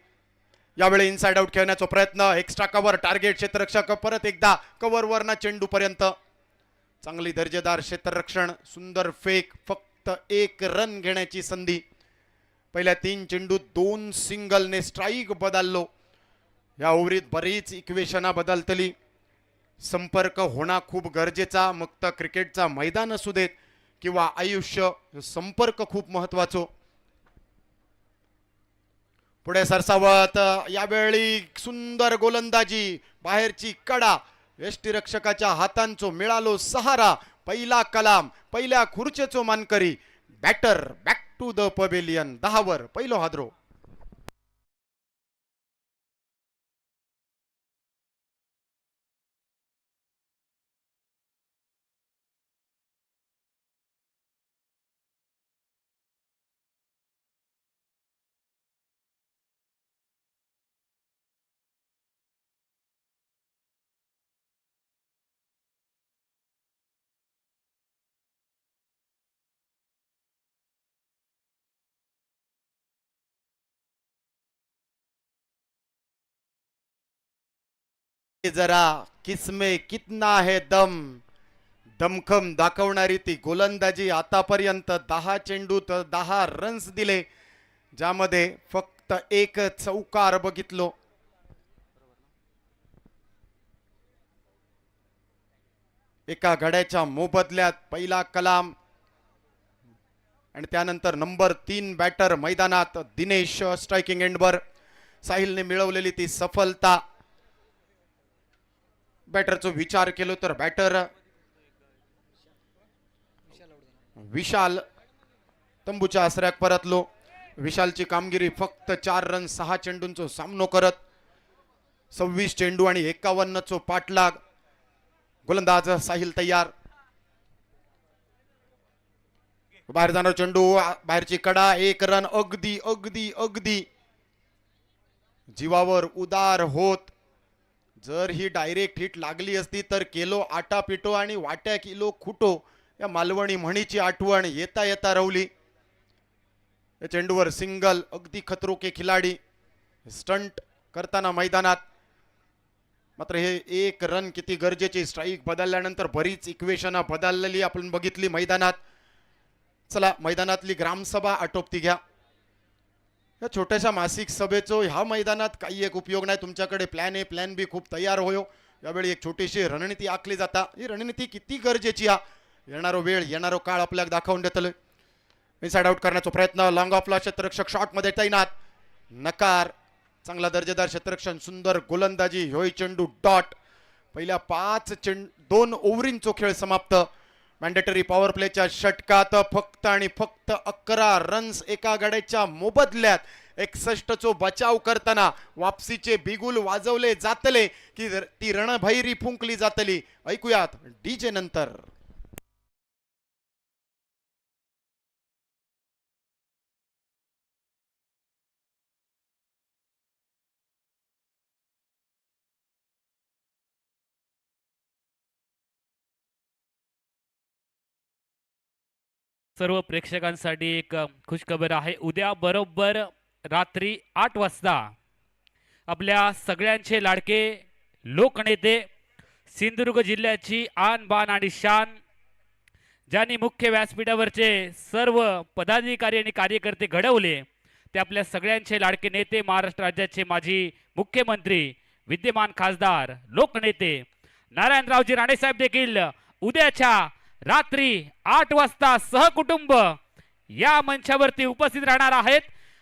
यावेळी इनसाइड आउट खेळण्याचा प्रयत्न. Extra cover. टार्गेट क्षेत्ररक्षक परत एकदा कव्हरवरना चेंडू पर्यंत. चांगली दर्जेदार क्षेत्ररक्षण. सुंदर फेक. फक्त 1 रन घेण्याची संधी. पहिल्या 3 चेंडूत 2 सिंगलने स्ट्राईक बदललो. या ओव्हरीत बरीच इक्वेशना बदलतली. संपर्क होणं खूप गरजेचा. मग तर क्रिकेटचा मैदान असू देत किंवा आयुष्य, संपर्क खूप महत्वाचो. पुढे सरसावत. यावेळी सुंदर गोलंदाजी. बाहेरची कडा. यष्टीरक्षकाच्या हातांचो मिळालो सहारा. पहिला कलाम. पहिल्या खुर्चेचो मानकरी. Batter back to the pavilion. 10 वर पहिलो हादरो. जरा किसमे कितना है दम. दमखम दाखवणारी ती गोलंदाजी. आतापर्यंत 10 चेंडूत 10 रन्स दिले, ज्यामध्ये फक्त 1 चौकार बघितलो. एका गड्याच्या मोबदल्यात पहिला कलाम आणि त्यानंतर नंबर 3 बॅटर मैदानात दिनेश. स्ट्रायकिंग एंडवर साहिलने मिळवलेली ती सफलता. बॅटरचा विचार केलो तर बॅटर विशाल तंबूच्या आसऱ्यात परतलो. विशालची कामगिरी फक्त 4 रन 6 चेंडूंचो सामनो करत. 26 चेंडू आणि 51 चो पाठलाग. गोलंदाज साहिल तयार. बाहेर जाणार चेंडू. बाहेरची कडा. 1 रन. अगदी अगदी अगदी जीवावर उदार होत. जर ही डायरेक्ट हिट लागली असती तर केलो आटा पिटो आणि वाट्या किलो खुटो, या मालवणी म्हणीची आठवण येता येता रवली. या चेंडूवर सिंगल. अगदी खतरो के खिलाडी. स्टंट करताना मैदानात. मात्र हे 1 रन किती गरजेची. स्ट्राईक बदलल्यानंतर बरीच इक्वेशना बदललेली आपण बघितली मैदानात. चला मैदानातली ग्रामसभा आटोपती घ्या. या छोट्याशा मासिक सभेचो ह्या मैदानात काही एक उपयोग नाही. तुमच्याकडे प्लॅन ए प्लॅन बी खूप तयार होयो. यावेळी एक छोटीशी रणनीती आखली जाता. ही रणनीती किती गरजेची आहे. येणारो वेळ येणारो काळ आपल्याला दाखवून देतलं. इनसाइड आउट करण्याचा प्रयत्न. लॉंग ऑफला क्षेत्ररक्षक शॉटमध्ये तैनात. नकार. चांगला दर्जेदार क्षेत्ररक्षण. सुंदर गोलंदाजी. ह्योय चेंडू डॉट. पहिल्या 2 ओव्हरींचो खेळ समाप्त. मॅन्डेटरी पॉवर प्लेच्या षटकात फक्त आणि फक्त 11 रन्स एका गड्याच्या मोबदल्यात. 61 चो बचाव करताना वापसीचे बिगुल वाजवले जातले की ती रणभैरी फुंकली जातली. ऐकूयात डीजे नंतर. सर्व प्रेक्षकांसाठी एक खुशखबर आहे. उद्या बरोबर रात्री 8 वाजता आपल्या सगळ्यांचे लाडके लोकनेते, सिंधुदुर्ग जिल्ह्याची आन बान आणि शान, ज्यांनी मुख्य व्यासपीठावरचे सर्व पदाधिकारी आणि कार्यकर्ते घडवले, ते आपल्या सगळ्यांचे लाडके नेते, महाराष्ट्र राज्याचे माजी मुख्यमंत्री, विद्यमान खासदार, लोकनेते नारायणरावजी राणे साहेब देखील उद्याच्या रात्री 8 वाजता सहकुटुंब या मंचावरती उपस्थित राहणार आहेत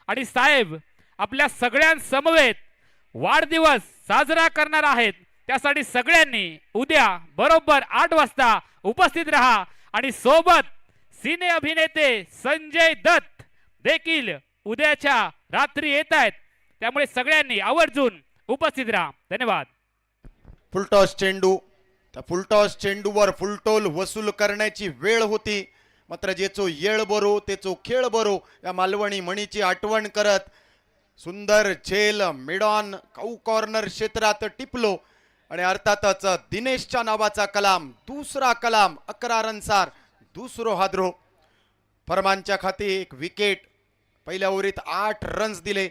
आणि साहेब आपल्या सगळ्यांसमवेत वाढदिवस साजरा करणार आहेत. त्यासाठी सगळ्यांनी उद्या बरोबर 8 वाजता उपस्थित राहा आणि सोबत सिने अभिनेते संजय दत्त देखील उद्याच्या रात्री येत आहेत. त्यामुळे सगळ्यांनी आवर्जून उपस्थित राहा. धन्यवाद. फुलटॉस चेंडू, त्या फुलटॉस चेंडूवर फुलटोल वसूल करण्याची वेळ होती, मात्र जेचो येळ बरो तेचो खेळ बरो या मालवणी म्हणीची आठवण करत सुंदर झेल मिडॉन काऊ कॉर्नर क्षेत्रात टिपलो आणि अर्थातच दिनेशच्या नावाचा कलाम, दुसरा कलाम 11 रनसार दुसरो हादरो. फरमानच्या खाती एक विकेट, पहिल्या ओव्हरीत 8 रन्स दिले.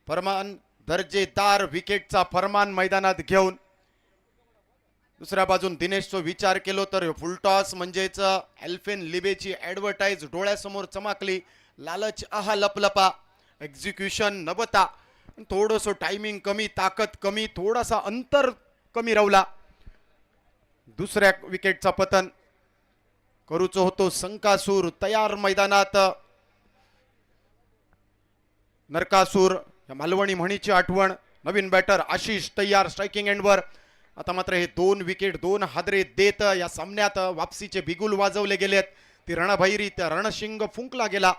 फरमान दर्जेदार विकेटचा फरमान मैदानात घेऊन दुसऱ्या बाजून दिनेशचा विचार केलो तर फुलटॉस म्हणजेच एल्फेन लिबेची ॲडव्हर्टाईज डोळ्यासमोर चमकली. लालच आहा लपलपा, एक्झिक्युशन नबता, थोडंसं टायमिंग कमी, ताकद कमी, थोडासा अंतर कमी रावला. दुसऱ्या विकेटचा पतन करूचो होतो संकासूर तयार मैदानात. नरकासूर या मालवणी म्हणीची आठवण. नवीन बॅटर आशिष तयार स्ट्रायकिंग एंडवर. आता मात्र हे 2 विकेट 2 हादरे देत या सामन्यात वापसीचे बिगुल वाजवले गेलेत. ती रणभैरी त्या रणशिंग फुंकला गेला.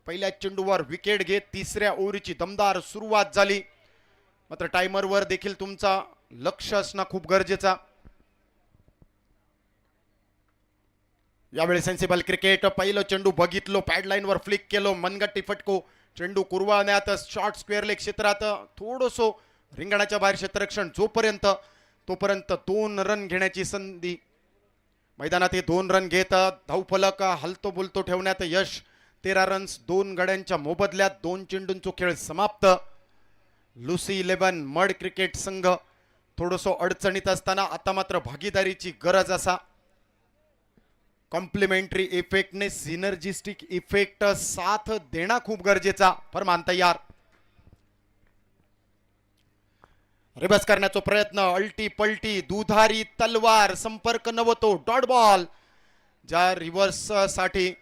पहिल्या चेंडूवर विकेट घेत तिसऱ्या ओव्हरीची दमदार सुरुवात झाली. मात्र टायमरवर देखील तुमचा लक्ष असणं खूप गरजेचा. यावेळी सेन्सिबल क्रिकेट. पहिलं चेंडू बघितलो, पॅडलाईनवर फ्लिक केलो, मनगट्टी फटको, चेंडू कुरवाळण्यात शॉर्ट स्क्वेअर लेग क्षेत्रात थोडंसं रिंगणाच्या बाहेर क्षेत्ररक्षण तोपर्यंत 2 रन घेण्याची संधी. मैदानात हे 2 रन घेत धावफलक हलतो बोलतो ठेवण्यात यश. 13 रन्स 2 गड्यांच्या मोबदल्यात 2 चेंडूंचा खेळ समाप्त. लुसी 11 मड क्रिकेट संघ थोडंसं अडचणीत असताना आता मात्र भागीदारीची गरज असा. कॉम्प्लिमेंटरी इफेक्टने सिनर्जिस्टिक इफेक्ट साथ देणं खूप गरजेचा. फरमान तयार. रिवर्स करण्याचा प्रयत्न, अल्टी पलटी दुधारी तलवार, संपर्क नव्हतो, डॉट बॉल. ज्या रिव्हर्स साठी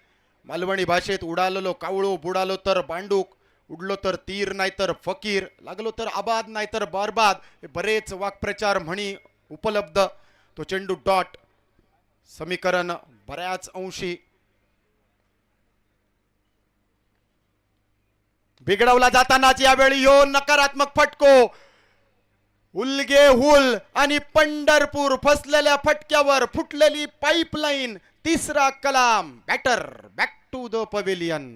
मालवणी भाषेत उडालो कावळो, बुडालो तर बांडूक, उडलो तर तीर नाहीतर फकीर, लागलो तर आबाद नाहीतर बरबाद, हे बरेच वाक्प्रचार म्हणी उपलब्ध. तो चेंडू डॉट समीकरण बऱ्याच अंशी बिघडवला जातानाच यावेळी यो नकारात्मक फटको. उलगे हुल आणि पंढरपूर फसलेल्या फटक्यावर फुटलेली पाईपलाईन. तिसरा Kalam. Batter back to the pavilion.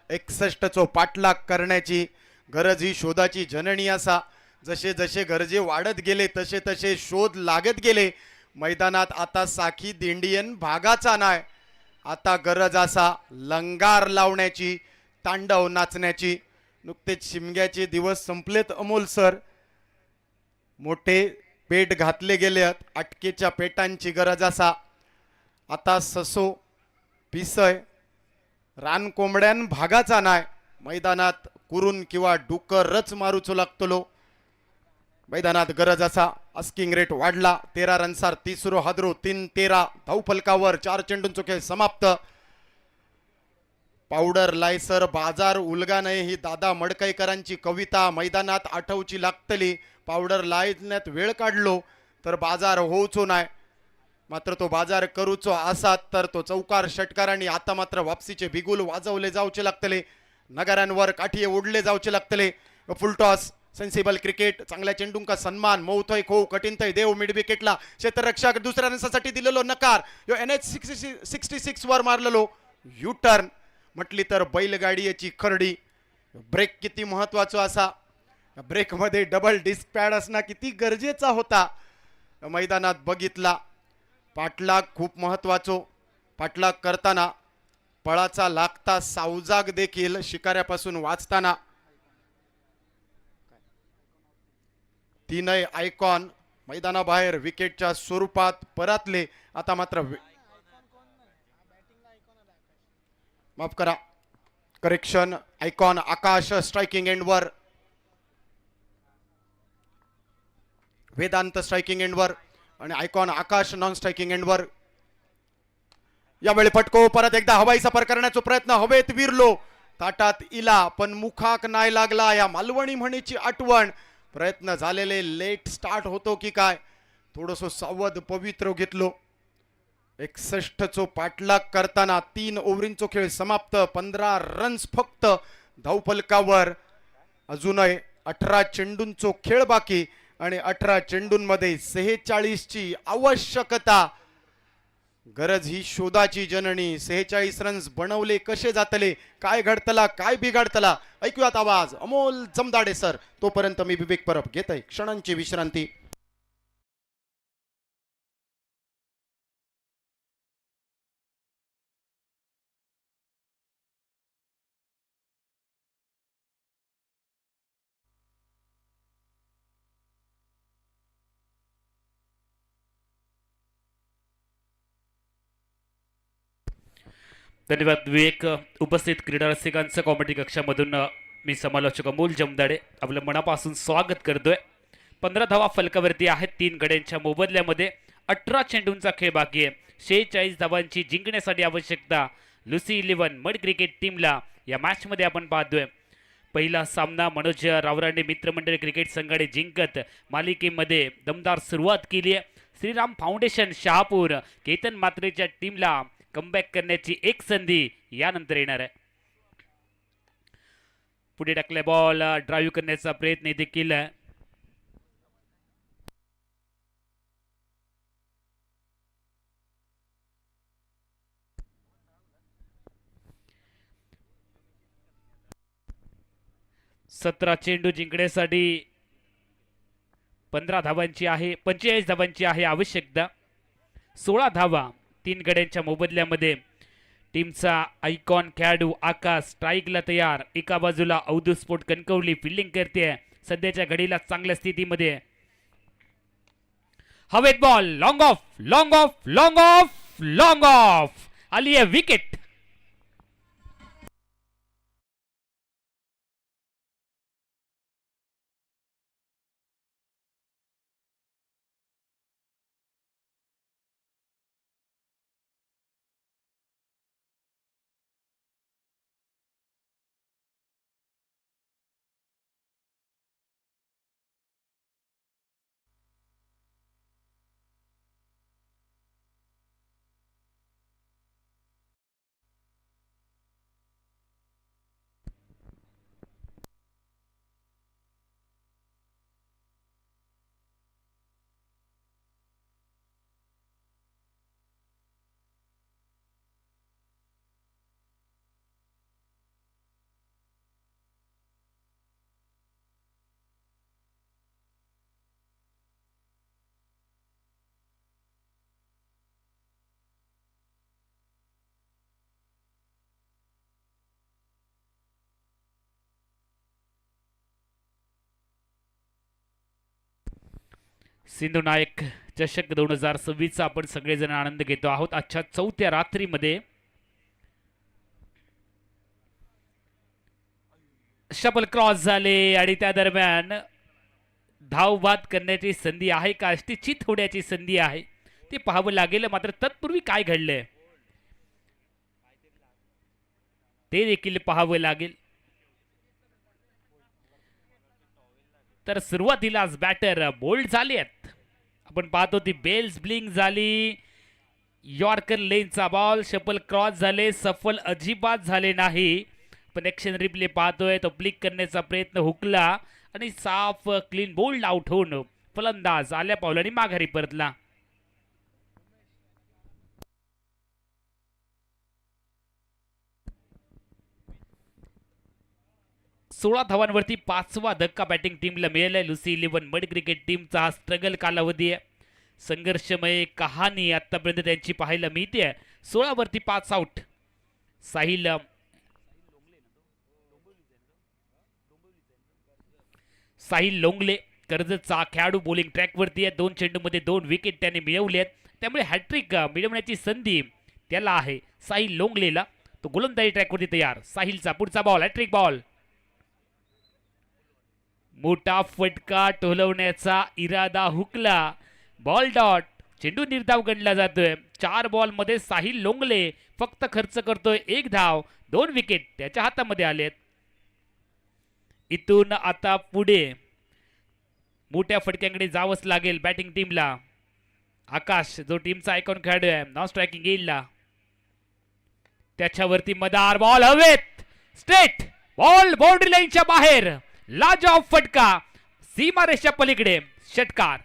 एकसष्टचो पाठलाग करण्याची गरज ही शोधाची जननी असा. जसे जसे गरजे वाढत गेले तसे तसे शोध लागत गेले. मैदानात आता साखी दिंडियन भागाचा नाही, आता गरज असा लंगार लावण्याची, तांडव नाचण्याची. नुकतेच शिमग्याचे दिवस संपलेत अमोल सर. मोठे पेट घातले गेलेत, अटकेच्या पेटांची गरज असा. आता ससो पिसय रान कोंबड्यान भागाचा नाय. मैदानात कुरून किंवा डुकर रच मारूचो लागतलो. मैदानात गरज असा. अस्किंग रेट वाढला. 13 रनसार तिसरो हादरो 3-13 धावफलकावर 4 चेंडूंचो खेळ समाप्त. पावडर लायसर बाजार उलगा नये ही दादा मडकईकरांची कविता मैदानात आठवची लागतली. पावडर लायण्यात वेळ काढलो तर बाजार होऊचो नाय, मात्र तो बाजार करूचो असात तर तो चौकार षटकारांनी आता मात्र वापसीचे बिगुल वाजवले जाऊचे लागतले. नगरांवर काठीये ओढले जाऊचे लागतले. Full toss sensible cricket. चांगल्या चेंडूंका सन्मान. मौथय खो कठीण थय देव मिड विकेटला. क्षेत्ररक्षक दुसऱ्या रन्सासाठी दिलेलो नकार. यो NH 66 वर मारलेलो यू टर्न म्हटली तर बैलगाडीची खरडी. ब्रेक किती महत्वाचा असा. ब्रेकमध्ये डबल डिस्क पॅड असणं किती गरजेचा होता मैदानात बघितला. पाठलाग खूप महत्वाचो. पाठलाग करताना पळाचा लागता सावजाग देखील शिकाऱ्यापासून वाचताना तीनही आयकॉन मैदानाबाहेर विकेटच्या स्वरूपात परतले. आता मात्र माफ करा, करेक्शन, आयकॉन आकाश स्ट्रायकिंग एंडवर, वेदांत स्ट्रायकिंग एंडवर आणि आयकॉन आकाश नॉन स्ट्रायकिंग एंडवर. यावेळी फटको परत एकदा हवाई सफर करण्याचा प्रयत्न, हवेत विरलो, ताटात इला पण मुखाक नाही लागला. या मालवणी म्हणीची आठवण, प्रयत्न झालेले लेट स्टार्ट होतो की काय, थोडस सावध पवित्र घेतलो. 61 चो पाठलाग करताना 3 ओव्हरींचो खेळ समाप्त, 15 रन्स फक्त धावफलकावर. अजूनही 18 चेंडूंचो खेळ बाकी आणि 18 चेंडूंमध्ये 46 ची आवश्यकता. गरज ही शोधाची जननी. 46 रन्स बनवले कसे जातले, काय घडतला, काय बिघडतला, ऐकूयात आवाज अमोल जमदाडे सर. तोपर्यंत मी विवेक परब घेत आहे क्षणांची विश्रांती. धन्यवाद विवेक. उपस्थित क्रीडा रसिकांचं कॉमेडी कक्षामधून मी समालोचक अमोल जमदाडे आपलं मनापासून स्वागत करतोय. 15 धावा फलकावरती आहेत 3 गड्यांच्या मोबदल्यामध्ये. 18 चेंडूंचा खेळ बाकी आहे. 46 धावांची जिंकण्यासाठी आवश्यकता लुसी 11 मड क्रिकेट टीमला या मॅचमध्ये आपण पाहतोय. पहिला सामना मनोज रावरांडे मित्रमंडळ क्रिकेट संघाने जिंकत मालिकेमध्ये दमदार सुरुवात केली आहे. श्रीराम फाउंडेशन शहापूर केतन मात्रेच्या टीमला कमबॅक करण्याची एक संधी यानंतर येणार आहे. पुढे टाकले बॉल, ड्राईव्ह करण्याचा प्रयत्न देखील आहे. सतरा चेंडू जिंकण्यासाठी 15 धावांची आहे, 45 धावांची आहे आवश्यकता. 16 धावा 3 गड्यांच्या मोबदल्यामध्ये. टीमचा आयकॉन खेळाडू आकाश स्ट्राईकला तयार. एका बाजूला अवधूत स्पोर्ट कणकवली फिल्डिंग करते, सध्याच्या घडीला चांगल्या स्थितीमध्ये. हवेत ball, long of, long of, long of, long of, आली आहे विकेट. सिंधू नायक चषक 2026 चा आपण सगळेजण आनंद घेतो आहोत. आजच्या 4थ्या रात्रीमध्ये शपल क्रॉस झाले आणि त्या दरम्यान धाव बाद करण्याची संधी आहे का, चित होण्याची संधी आहे ते पाहावं लागेल. मात्र तत्पूर्वी काय घडलंय ते देखील पाहावं लागेल. तर सुरुवातीलाच बॅटर बोल्ड झाले आहेत. आपण पाहतो ती बेल्स ब्लिंक झाली. यॉर्कर लेनचा बॉल, शपल क्रॉस झाले, सफल अजिबात झाले नाही. पण ॲक्शन रिप्ले पाहतोय तो ब्लिक करण्याचा प्रयत्न हुकला आणि साफ क्लीन बोल्ड आउट होऊन फलंदाज आल्या पावलांनी माघारी परतला. सोळा धावांवरती 5वा धक्का बॅटिंग टीमला मिळालाय. लुसी 11 मड क्रिकेट टीमचा हा स्ट्रगल कालावधी आहे, संघर्षमय कहाणी आतापर्यंत त्यांची पाहायला मिळते. 16 वरती 5 आउट. साहिल लोंगले कर्जतचा खेळाडू बॉलिंग ट्रॅकवरती आहे. 2 चेंडूमध्ये 2 विकेट त्याने मिळवलेत, त्यामुळे हॅट्रिक मिळवण्याची संधी त्याला आहे. साहिल लोंगलेला तो गोलंदाजी ट्रॅकवरती तयार. साहिलचा पुढचा बॉल, हॅट्रिक बॉल. मोठा फटका टोलवण्याचा इरादा हुकला. Ball dot. चेंडू निर्धाव गणला जातोय. 4 बॉलमध्ये साहिल लोंगले फक्त खर्च करतोय 1 धाव. 2 विकेट त्याच्या हातामध्ये आलेत. इथून आता पुढे मोठ्या फटक्यांकडे जावंच लागेल बॅटिंग टीमला. आकाश जो टीमचा आयकॉन खेळाडू आहे, नॉन स्ट्रायकिंग येईलला, त्याच्यावरती मदार बॉल हवेत. स्ट्रेट बॉल बाउंड्री लाईनच्या बाहेर. लाजवाब फटका सीमारेषा पलीकडे. षटकार.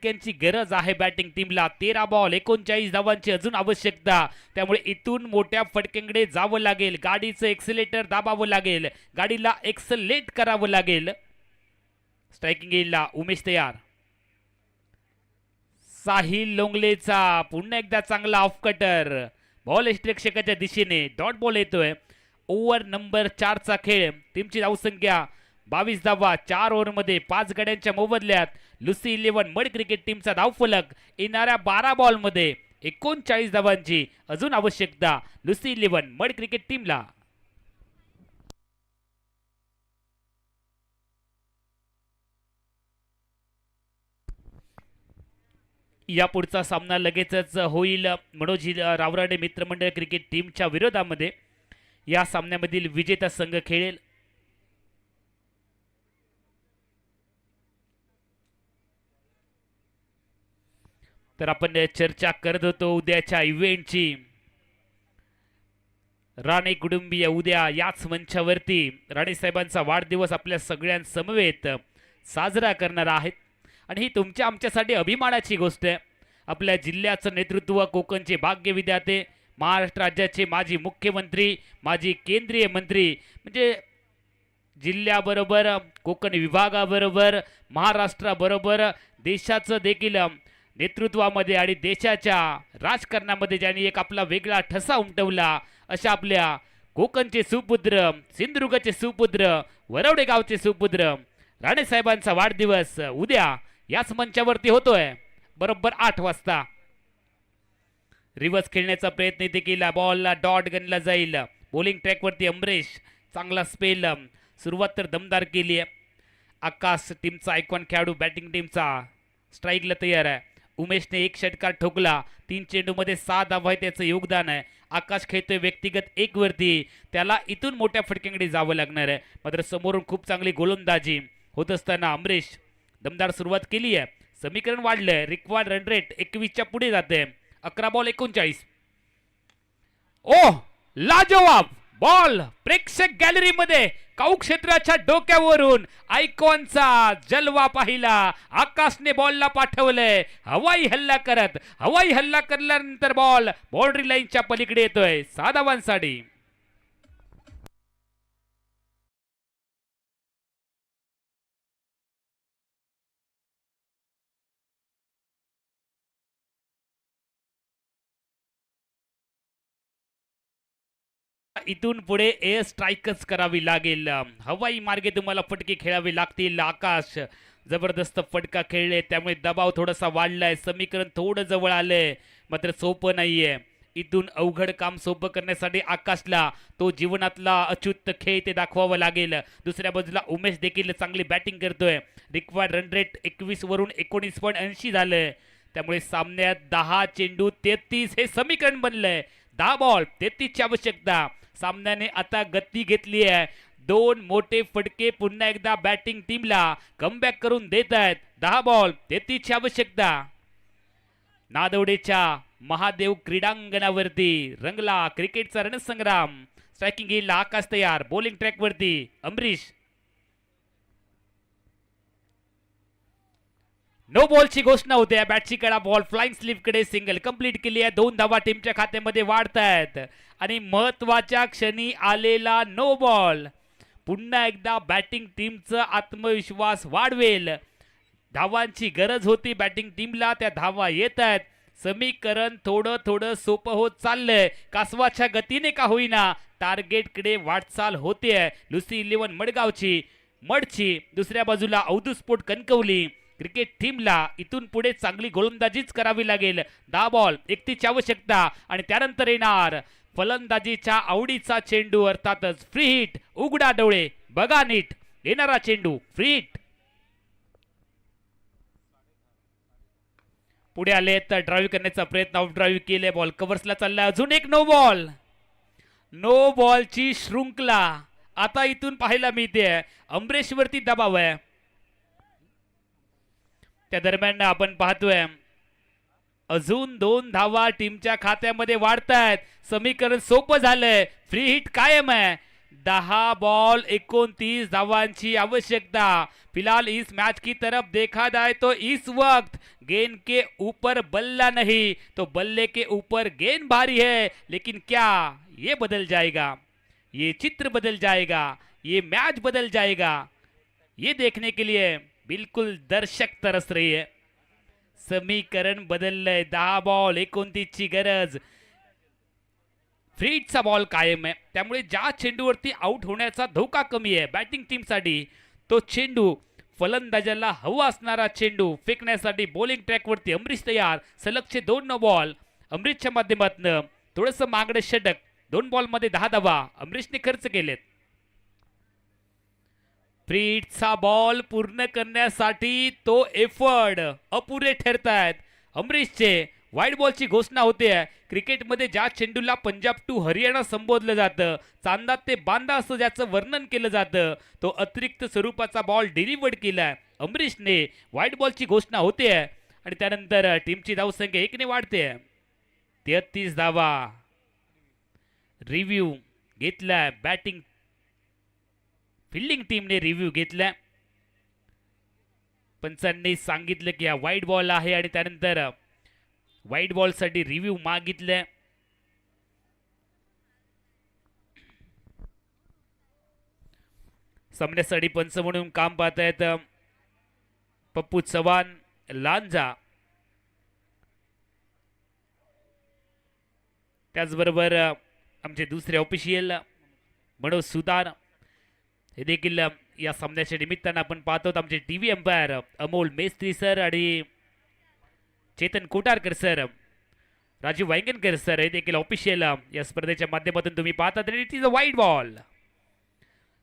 ची गरज आहे बॅटिंग टीमला. 13 बॉल 39 धावांची अजून आवश्यकता, त्यामुळे इथून मोठ्या फटक्यांकडे जावं लागेल. गाडीचं एक्सेलेटर दाबावं लागेल, गाडीला एक्सलेट करावं लागेल. स्ट्रायकिंग येईलला उमेश तयार. साहिल लोंगलेचा पुन्हा एकदा चांगला ऑफ कटर. बॉल यष्टिरक्षकाच्या दिशेने. डॉट बॉल येतोय. ओव्हर नंबर 4 चा खेळ. टीमची धावसंख्या 22 धावा. 4 ओव्हरमध्ये 5 गड्यांच्या मोबदल्यात लुसी 11 मड क्रिकेट टीमचा धावफलक. येणाऱ्या 12 बॉलमध्ये 39 धावांची अजून आवश्यकता लुसी 11 मड क्रिकेट टीमला. या पुढचा सामना लगेचच होईल मनोज रावराडे मित्रमंडळ क्रिकेट टीमच्या विरोधामध्ये. या सामन्यामधील विजेता संघ खेळेल. तर आपण चर्चा करत होतो उद्याच्या इव्हेंटची. राणे कुटुंबीय उद्या याच मंचावरती राणे साहेबांचा वाढदिवस आपल्या सगळ्यांसमवेत साजरा करणार आहेत. आणि ही तुमच्या आमच्यासाठी अभिमानाची गोष्ट आहे. आपल्या जिल्ह्याचं नेतृत्व कोकणचे भाग्य विधाते, महाराष्ट्र राज्याचे माजी मुख्यमंत्री, माजी केंद्रीय मंत्री, म्हणजे जिल्ह्याबरोबर कोकण विभागाबरोबर महाराष्ट्राबरोबर देशाचं देखील नेतृत्वामध्ये आणि देशाच्या राजकारणामध्ये ज्यांनी एक आपला वेगळा ठसा उमटवला, अशा आपल्या कोकणचे सुपुत्र, सिंधुदुर्गचे सुपुत्र, वरवडे गावचे सुपुत्र राणे साहेबांचा वाढदिवस उद्या याच मंचावरती होतोय बरोबर 8 वाजता. रिव्हर्स खेळण्याचा प्रयत्न इथे केला. बॉलला डॉट गणला जाईल. बॉलिंग ट्रॅकवरती अमरेश चांगला स्पेल. सुरुवात तर दमदार केली आहे. आकाश टीमचा आयकॉन खेळाडू बॅटिंग टीमचा स्ट्राईकला तयार आहे. उमेशने 1 षटकार ठोकला. 3 चेंडूमध्ये 6 धावा त्याचं योगदान आहे. आकाश खेळतोय व्यक्तिगत 1 वरती. त्याला इथून मोठ्या फटक्यांकडे जावं लागणार आहे. मात्र समोरून खूप चांगली गोलंदाजी होत असताना अमरेश दमदार सुरुवात केली आहे. समीकरण वाढलंय. रिक्वायर्ड रन रेट 21च्या पुढे जाते. 11 बॉल 39. ओह, लाजवाब बॉल. प्रेक्षक गॅलरीमध्ये काऊ क्षेत्राच्या डोक्यावरून आयकॉनचा जलवा पाहिला. आकाशने बॉलला पाठवलंय हवाई हल्ला करत. हवाई हल्ला करल्यानंतर बॉल बाउंड्री लाईनच्या पलीकडे येतोय 6 धावांसाठी. इथून पुढे एअर स्ट्राईकच करावी लागेल. हवाई मार्गे तुम्हाला फटके खेळावे लागतील. आकाश जबरदस्त फटका खेळले, त्यामुळे दबाव थोडासा वाढलाय. समीकरण थोडं जवळ आलंय, मात्र सोपं नाहीये. इथून अवघड काम सोपं करण्यासाठी आकाशला तो जीवनातला अच्युत खेळ ते दाखवावा लागेल. दुसऱ्या बाजूला उमेश देखील चांगली बॅटिंग करतोय. रिक्वायर्ड रन रेट 21 वरून 19.80 झालंय. त्यामुळे सामन्यात 10 चेंडू 33 हे समीकरण बनलंय. 10 बॉल 33 ची आवश्यकता. सामन्याने आता गती घेतली आहे. 2 मोठे फटके पुन्हा एकदा बॅटिंग टीमला कमबॅक करून देत आहेत. 10 बॉल 33 ची आवश्यकता. नादवडेच्या महादेव क्रीडांगणावरती रंगला क्रिकेटचा रणसंग्राम. स्ट्रायकिंग येईल आकाश तयार. बॉलिंग ट्रॅकवरती अमरीश. नो बॉलची घोषणा होते. बॅटची कडा बॉल फ्लाइंग स्लीपकडे सिंगल कंप्लीट केली आहे. 2 धावा टीमच्या खात्यामध्ये वाढत आहेत आणि महत्वाच्या क्षणी आलेला नो बॉल. पुन्हा एकदा बॅटिंग टीमचा आत्मविश्वास वाढवेल. धावांची गरज होती बॅटिंग टीमला, त्या धावा येत आहेत. समीकरण थोडं थोडं सोपं होत चाललंय. कासवाच्या गतीने का होईना टार्गेटकडे वाटचाल होते. लुसी 11 मडची दुसऱ्या बाजूला अवधूत स्पोर्ट कणकवली. क्रिकेट टीमला इथून पुढे चांगली गोलंदाजीच करावी लागेल. 10 बॉल 31ची आवश्यकता आणि त्यानंतर येणार फलंदाजीच्या आवडीचा चेंडू, अर्थातच फ्री हिट. उघडा डोळे, बघा नीट, येणारा चेंडू फ्री हिट. पुढे आले तर ड्राईव्ह करण्याचा प्रयत्न, ऑफ ड्राईव्ह केले, बॉल कव्हर्सला चालला. अजून एक नो बॉलची शृंखला आता इथून पाहायला मिळते. अमरेश वरती दबाव आहे. त्या दरम्यान आपण पाहतोय अजून 2 धावा टीमच्या खात्यामध्ये वाढतायत. समीकरण सोपं झालंय. फ्री हिट कायम आहे. 10 बॉल 29 धावांची आवश्यकता. फिलहाल इस मैच की तरफ देखा जाए तो इस वक्त गेंद के ऊपर बल्ला नहीं तो बल्ले के ऊपर गेंद भारी है. लेकिन क्या ये बदल जाएगा, ये चित्र बदल जाएगा, ये मैच बदल जाएगा, ये देखने के लिए बिल्कुल दर्शक तरस रही है. समीकरण बदललंय. 10 बॉल 29ची गरज. फ्रीटचा बॉल कायम आहे, त्यामुळे ज्या चेंडूवरती आउट होण्याचा धोका कमी आहे बॅटिंग टीमसाठी, तो चेंडू फलंदाजाला हवा असणारा चेंडू फेकण्यासाठी बॉलिंग ट्रॅकवरती अमरीश तयार. सलगचे 2 नो बॉल अमरीशच्या माध्यमातून. थोडंसं मागणं षटक. 2 बॉलमध्ये 10 धावा अमरीशने खर्च केलेत. फ्रीटचा बॉल पूर्ण करण्यासाठी तो एफर्ट अपुरे ठरतायत अमरीशचे. वाईट बॉलची घोषणा होते. क्रिकेटमध्ये ज्या चेंडूला पंजाब टू हरियाणा संबोधलं जातं, चांदा ते बांदा असं ज्याचं वर्णन केलं जातं, तो अतिरिक्त स्वरूपाचा बॉल डिलिव्हर्ड केलाय अमरीशने. वाईट बॉलची घोषणा होते आणि त्यानंतर टीमची धावसंख्या 1 ने वाढते. 33 धावा. रिव्ह्यू घेतलाय बॅटिंग फिल्डिंग टीमने रिव्ह्यू घेतलाय. पंचांनी सांगितलं की हा वाईट बॉल आहे आणि त्यानंतर वाईट बॉल साठी रिव्ह्यू मागितले. सामन्यासाठी पंच म्हणून काम पाहत आहेत पप्पू चव्हाण लांजा. त्याचबरोबर आमचे दुसरे ऑफिशियल मनोज सुतार हे देखील या सामन्याच्या निमित्तानं आपण पाहतो. आमचे TV umpire Amol Mestry sir आणि चेतन कोटारकर सर, राजीव वांगणकर सर हे देखील ऑफिशियल या स्पर्धेच्या माध्यमातून तुम्ही पाहतात. It is a wide ball.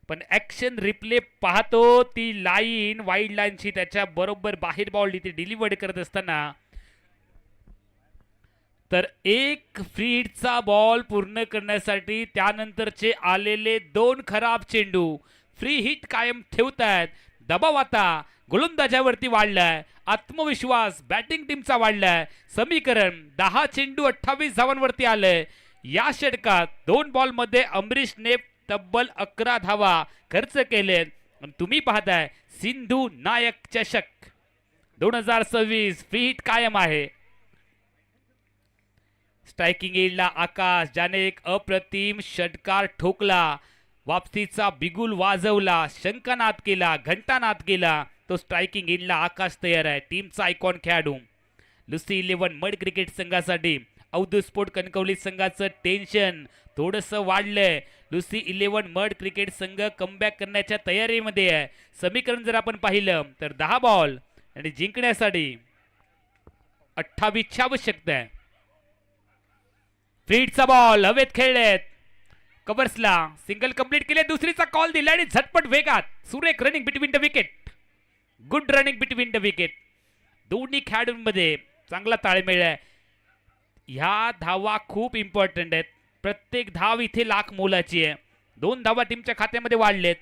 पण ऍक्शन रिप्ले पाहतो ती लाईन वाईड लाईनची त्याच्या बरोबर बाहेर बॉल इथे डिलिव्हर्ड करत असताना तर एक फ्री हिटचा बॉल पूर्ण करण्यासाठी त्यानंतरचे आलेले 2 खराब चेंडू फ्री हिट कायम ठेवतायत. दबाव आता गोलंदाजावरती वाढलाय. आत्मविश्वास बॅटिंग टीमचा वाढलाय. समीकरण 10 चेंडू 28 धावांवरती आलंय. या षटकात 2 बॉलमध्ये अमरीशने तब्बल 11 धावा खर्च केलेत. तुम्ही पाहताय सिंधू नायक चषक 2026 फ्री हिट कायम आहे. स्ट्रायकिंग एजला आकाश ज्याने एक अप्रतिम षटकार ठोकला, वापसीचा बिगुल वाजवला, शंखनाद केला, घंटानाद केला, तो स्ट्रायकिंग एजला आकाश तयार आहे. टीमचा आयकॉन खेळाडू. लुसी 11 मड क्रिकेट संघासाठी अवधूत स्पोर्ट कणकवली संघाचं टेन्शन थोडंसं वाढलंय. लुसी 11 मड क्रिकेट संघ कमबॅक करण्याच्या तयारीमध्ये आहे. समीकरण जर आपण पाहिलं तर 10 बॉल आणि जिंकण्यासाठी 28ची आवश्यकता आहे. फ्रीटचा बॉल हवेत खेळलेत. कव्हर्सला सिंगल कंप्लीट केले. दुसरीचा कॉल दिला आणि झटपट वेगात सुरेख running between the wicket. Good running between the wicket. दोन्ही खेळाडूंमध्ये चांगला ताळमेळ आहे. ह्या धावा खूप इम्पॉर्टंट आहेत. प्रत्येक धाव इथे लाख मोलाची आहे. 2 धावा टीमच्या खात्यामध्ये वाढलेत.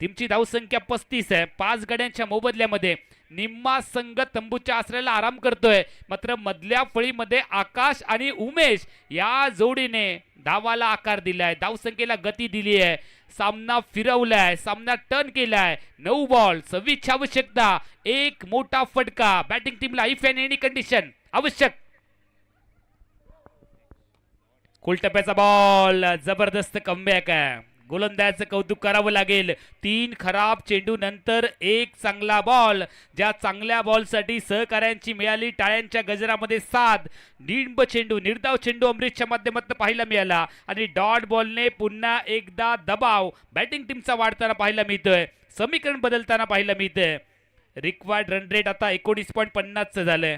टीमची धावसंख्या 35 आहे. 5 गड्यांच्या मोबदल्यामध्ये निम्मा संघ तंबूच्या आसऱ्याला आराम करतोय. मात्र मधल्या फळीमध्ये आकाश आणि उमेश या जोडीने धावाला आकार दिलाय, धावसंख्येला गती दिली आहे, सामना फिरवलाय, सामना टर्न केलाय. 9 बॉल 26ची आवश्यकता. एक मोठा फटका बॅटिंग टीमला इफ इन एनी कंडिशन आवश्यक. खोलटप्प्याचा बॉल जबरदस्त कमबॅक आहे. गोलंदाजाचं कौतुक करावं लागेल. 3 खराब चेंडू नंतर एक चांगला बॉल. ज्या चांगल्या बॉलसाठी सहकाऱ्यांची मिळाली टाळ्यांच्या गजरामध्ये साथ. निर्धाव चेंडू अमरीशच्या माध्यमातून पाहायला मिळाला आणि डॉट बॉलने पुन्हा एकदा दबाव बॅटिंग टीमचा वाढताना पाहायला मिळतोय. समीकरण बदलताना पाहायला मिळतंय. रिक्वायर्ड रन रेट आता 19.50 झालंय.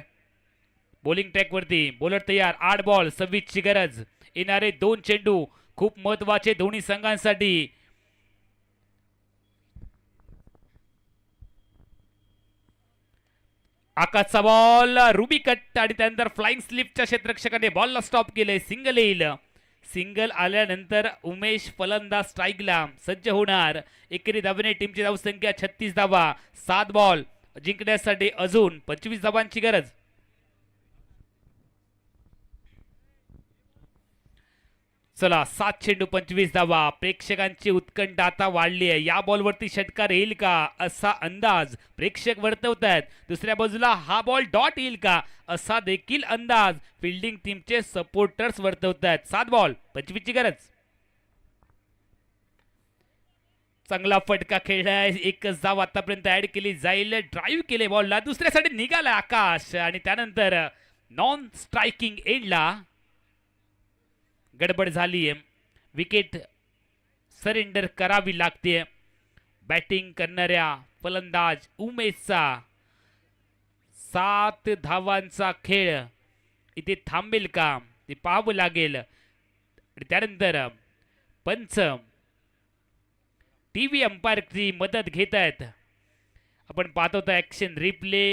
बॉलिंग ट्रॅकवरती बॉलर तयार. 8 बॉल 26ची गरज. येणारे 2 चेंडू खूप महत्वाचे दोन्ही संघांसाठी. आकाशचा बॉल रुबी कट आणि त्यानंतर फ्लाइंग स्लिपच्या क्षेत्ररक्षकाने बॉलला स्टॉप केले. सिंगल येईल. सिंगल आल्यानंतर उमेश फलंदाज स्ट्राईकला सज्ज होणार. एकेरी धावेने टीमची धावसंख्या 36 धावा. 7 बॉल जिंकण्यासाठी अजून 25 धावांची गरज. चला 7 चेंडू 25 धावा. प्रेक्षकांची उत्कंठा आता वाढली आहे. या बॉलवरती षटकार येईल का असा अंदाज प्रेक्षक वर्तवत आहेत. दुसऱ्या बाजूला हा बॉल डॉट येईल का असा देखील अंदाज फिल्डिंग टीमचे सपोर्टर्स वर्तवत आहेत. 7 बॉल 25 ची गरज. चांगला फटका खेळलाय. एकच धाव आतापर्यंत ऍड केली जाईल. ड्राईव्ह केले बॉलला. दुसऱ्यासाठी निघाला आकाश आणि त्यानंतर नॉन स्ट्रायकिंग एंडला गडबड झाली आहे. विकेट सरेंडर करावी लागते. बॅटिंग करणाऱ्या फलंदाज उमेशचा 7 धावांचा खेळ इथे थांबेल का ते पाहावं लागेल. आणि त्यानंतर पंच टीव्ही अंपायरची मदत घेत आहेत. आपण पाहत होतो ऍक्शन रिप्ले.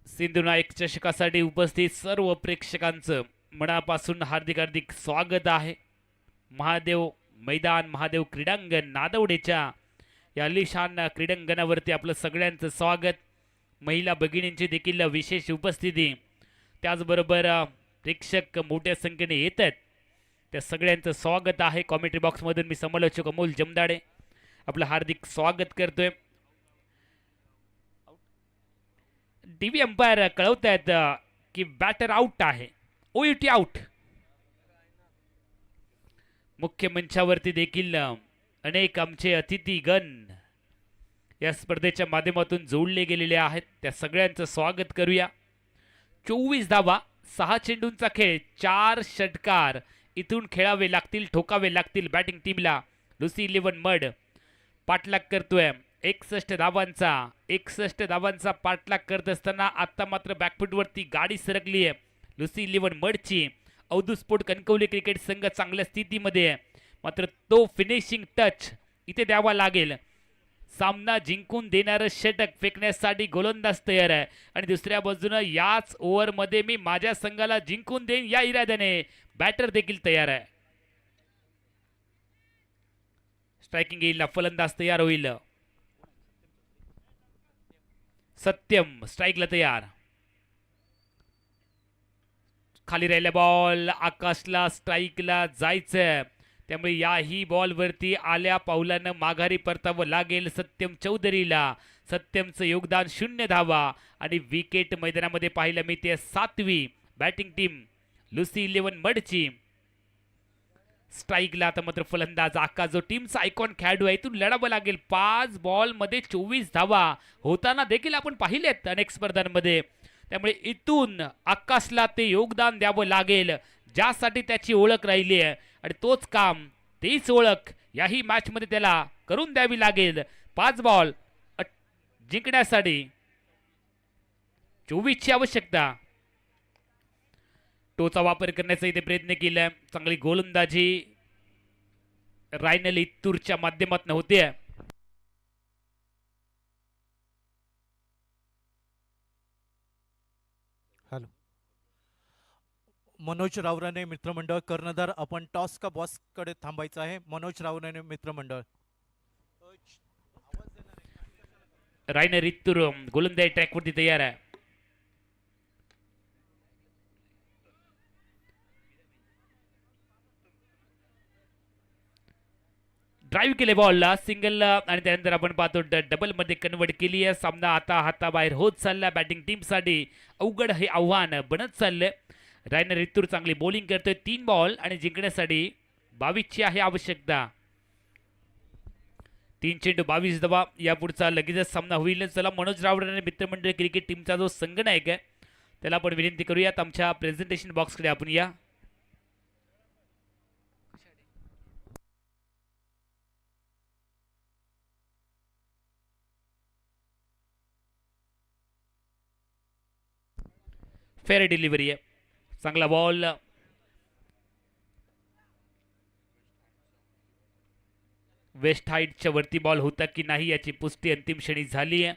सिंधुनायक चषकासाठी उपस्थित सर्व प्रेक्षकांचं मनापासून हार्दिक हार्दिक स्वागत आहे. महादेव मैदान महादेव क्रीडांगण नादवडेच्या या आलिशान क्रीडांगणावरती आपलं सगळ्यांचं स्वागत. महिला भगिनींची देखील विशेष उपस्थिती. त्याचबरोबर प्रेक्षक मोठ्या संख्येने येत आहेत. त्या सगळ्यांचं स्वागत आहे. कॉमेंट्री बॉक्समधून मी समालोचक अमोल जमदाडे आपलं हार्दिक स्वागत करतोय. टीव्ही अंपायर कळवत आहेत की बॅटर आउट आहे. OUT out. मुख्य मंचावरती देखील अनेक आमचे अतिथीगण या स्पर्धेच्या माध्यमातून जोडले गेलेले आहेत. त्या सगळ्यांचं स्वागत करूया. 24 धावा 6 चेंडूंचा खेळ. 4 षटकार इथून खेळावे लागतील, ठोकावे लागतील बॅटिंग टीमला. लुसी 11 मड पाठलाग करतोय. 61 धावांचा पाठलाग करत असताना आता मात्र बॅकफुटवरती गाडी सरकली आहे लुसी 11 मडची. अवधूत स्पोर्ट कणकवली क्रिकेट संघ चांगल्या स्थितीमध्ये आहे. मात्र तो फिनिशिंग टच इथे द्यावा लागेल. सामना जिंकून देणारं षटक फेकण्यासाठी गोलंदाज तयार आहे आणि दुसऱ्या बाजूनं याच ओव्हरमध्ये मी माझ्या संघाला जिंकून देईन या इराद्याने बॅटर देखील तयार आहे. स्ट्रायकिंग येईल. फलंदाज तयार होईल. सत्यम स्ट्राईकला तयार. खाली राहिल्या बॉल. आकाशला स्ट्राईकला जायचं. त्यामुळे याही बॉलवरती आल्या पावलानं माघारी परतावं लागेल सत्यम चौधरीला. सत्यमचं योगदान 0 धावा आणि विकेट मैदानामध्ये पाहायला मिळते 7वी बॅटिंग टीम लुसी 11 मडची. स्ट्राईकला आता मात्र फलंदाज आकाश जो टीमचा आयकॉन खेळाडू आहे इथून लढावं लागेल. 5 बॉलमध्ये 24 धावा होताना देखील आपण पाहिलेत अनेक स्पर्धांमध्ये. त्यामुळे इथून आकाशला ते योगदान द्यावं लागेल ज्यासाठी त्याची ओळख राहिली आहे आणि तोच काम तीच ओळख याही मॅचमध्ये त्याला करून द्यावी लागेल. 5 बॉल जिंकण्यासाठी 24ची आवश्यकता. टोचा वापर करण्याचा इथे प्रयत्न केलाय. चांगली गोलंदाजी रायनल इत्तूरच्या माध्यमातून होते. हॅलो मनोज रावराने मित्रमंडळ कर्णधार. आपण टॉस का बॉस कडे थांबायचं आहे. मनोज रावराने मित्रमंडळ. रायनल इत्तूर गोलंदाजी ट्रॅकवरती तयार आहे. ड्राईव्ह केले बॉलला सिंगल आणि त्यानंतर आपण पाहतो डबल मध्ये कन्वर्ट केली आहे. सामना आता हाताबाहेर होत चालला. बॅटिंग टीमसाठी अवघड हे आव्हान बनत चाललंय. रायनर रितूर चांगली बॉलिंग करतोय. 3 बॉल आणि जिंकण्यासाठी 22ची आहे आवश्यकता. 3 चेंडू 22 धावा. या पुढचा लगेचच सामना होईल. चला मनोज रावडे मित्रमंडळ क्रिकेट टीमचा जो संघनायक आहे त्याला आपण विनंती करूयात आमच्या प्रेझेंटेशन बॉक्सकडे आपण या. फेअर डिलिव्हरी आहे. चांगला बॉल. वेस्ट हाईटच्या वरती बॉल होता की नाही याची पुष्टी अंतिम क्षणी झाली आहे.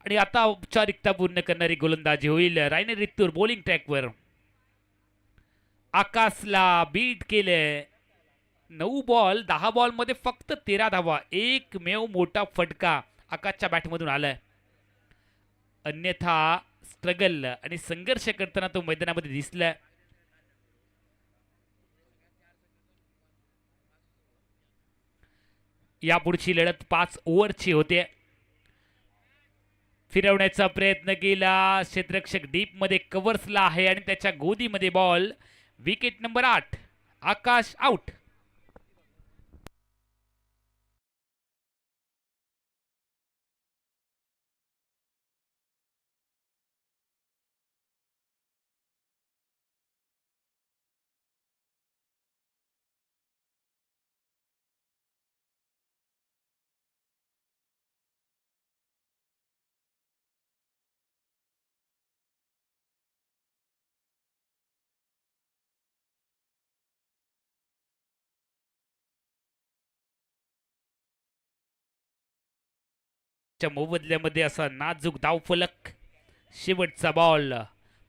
आणि आता औपचारिकता पूर्ण करणारी गोलंदाजी होईल. रायनर रित्तूर बॉलिंग ट्रॅकवर. आकाशला बीट केले. 9 बॉल 10 बॉल मध्ये फक्त 13 धावा. एकमेव मोठा फटका आकाशच्या बॅटमधून आलाय. अन्यथा स्ट्रगल आणि संघर्ष करताना तो मैदानामध्ये दिसलाय. या पुढची लढत 5 ओव्हरची होते. फिरवण्याचा प्रयत्न केला. क्षेत्ररक्षक डीप मध्ये कव्हर्सला आहे आणि त्याच्या गोदीमध्ये ball. Wicket number 8. Akash out. मोबदल्यामध्ये असा नाजूक धावफलक. शेवटचा बॉल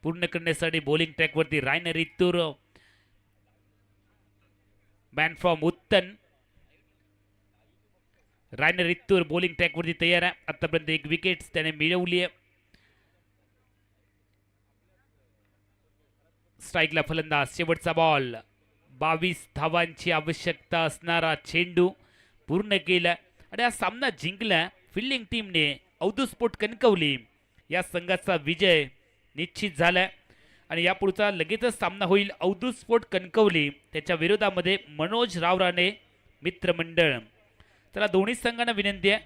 पूर्ण करण्यासाठी बॉलिंग ट्रॅकवरती Rayner Rittur. Man from Uttan. Rayner Rittur bowling ट्रॅकवरती तयार आहे. आतापर्यंत 1 विकेट त्याने मिळवली आहे. स्ट्राईकला फलंदाज. शेवटचा बॉल. 22 धावांची आवश्यकता असणारा चेंडू पूर्ण केला आणि हा सामना जिंकला. फिल्डिंग टीमने अवधूत स्पोर्ट कणकवली या संघाचा विजय निश्चित झालाय. आणि यापुढचा लगेचच सामना होईल अवधूत स्पोर्ट कणकवली त्याच्या विरोधामध्ये मनोज रावराणे मित्रमंडळ. चला दोन्ही संघांना विनंती आहे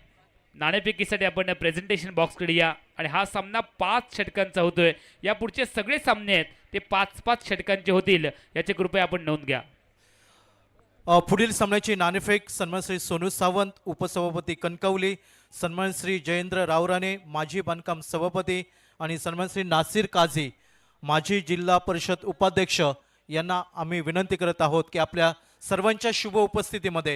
नाणेफेकीसाठी आपण प्रेझेंटेशन बॉक्सकडे या. आणि हा सामना 5 षटकांचा होतोय. या पुढचे सगळे सामने आहेत ते 5-5 षटकांचे होतील याची कृपया आपण नोंद घ्या. पुढील सामन्याची नाणेफेक सन्मान श्री सोनू सावंत उपसभापती कणकवली, सन्मान श्री जयेंद्र रावराणे माजी बांधकाम सभापती आणि सन्मान श्री नासिर काझी माजी जिल्हा परिषद उपाध्यक्ष यांना आम्ही विनंती करत आहोत की आपल्या सर्वांच्या शुभ उपस्थितीमध्ये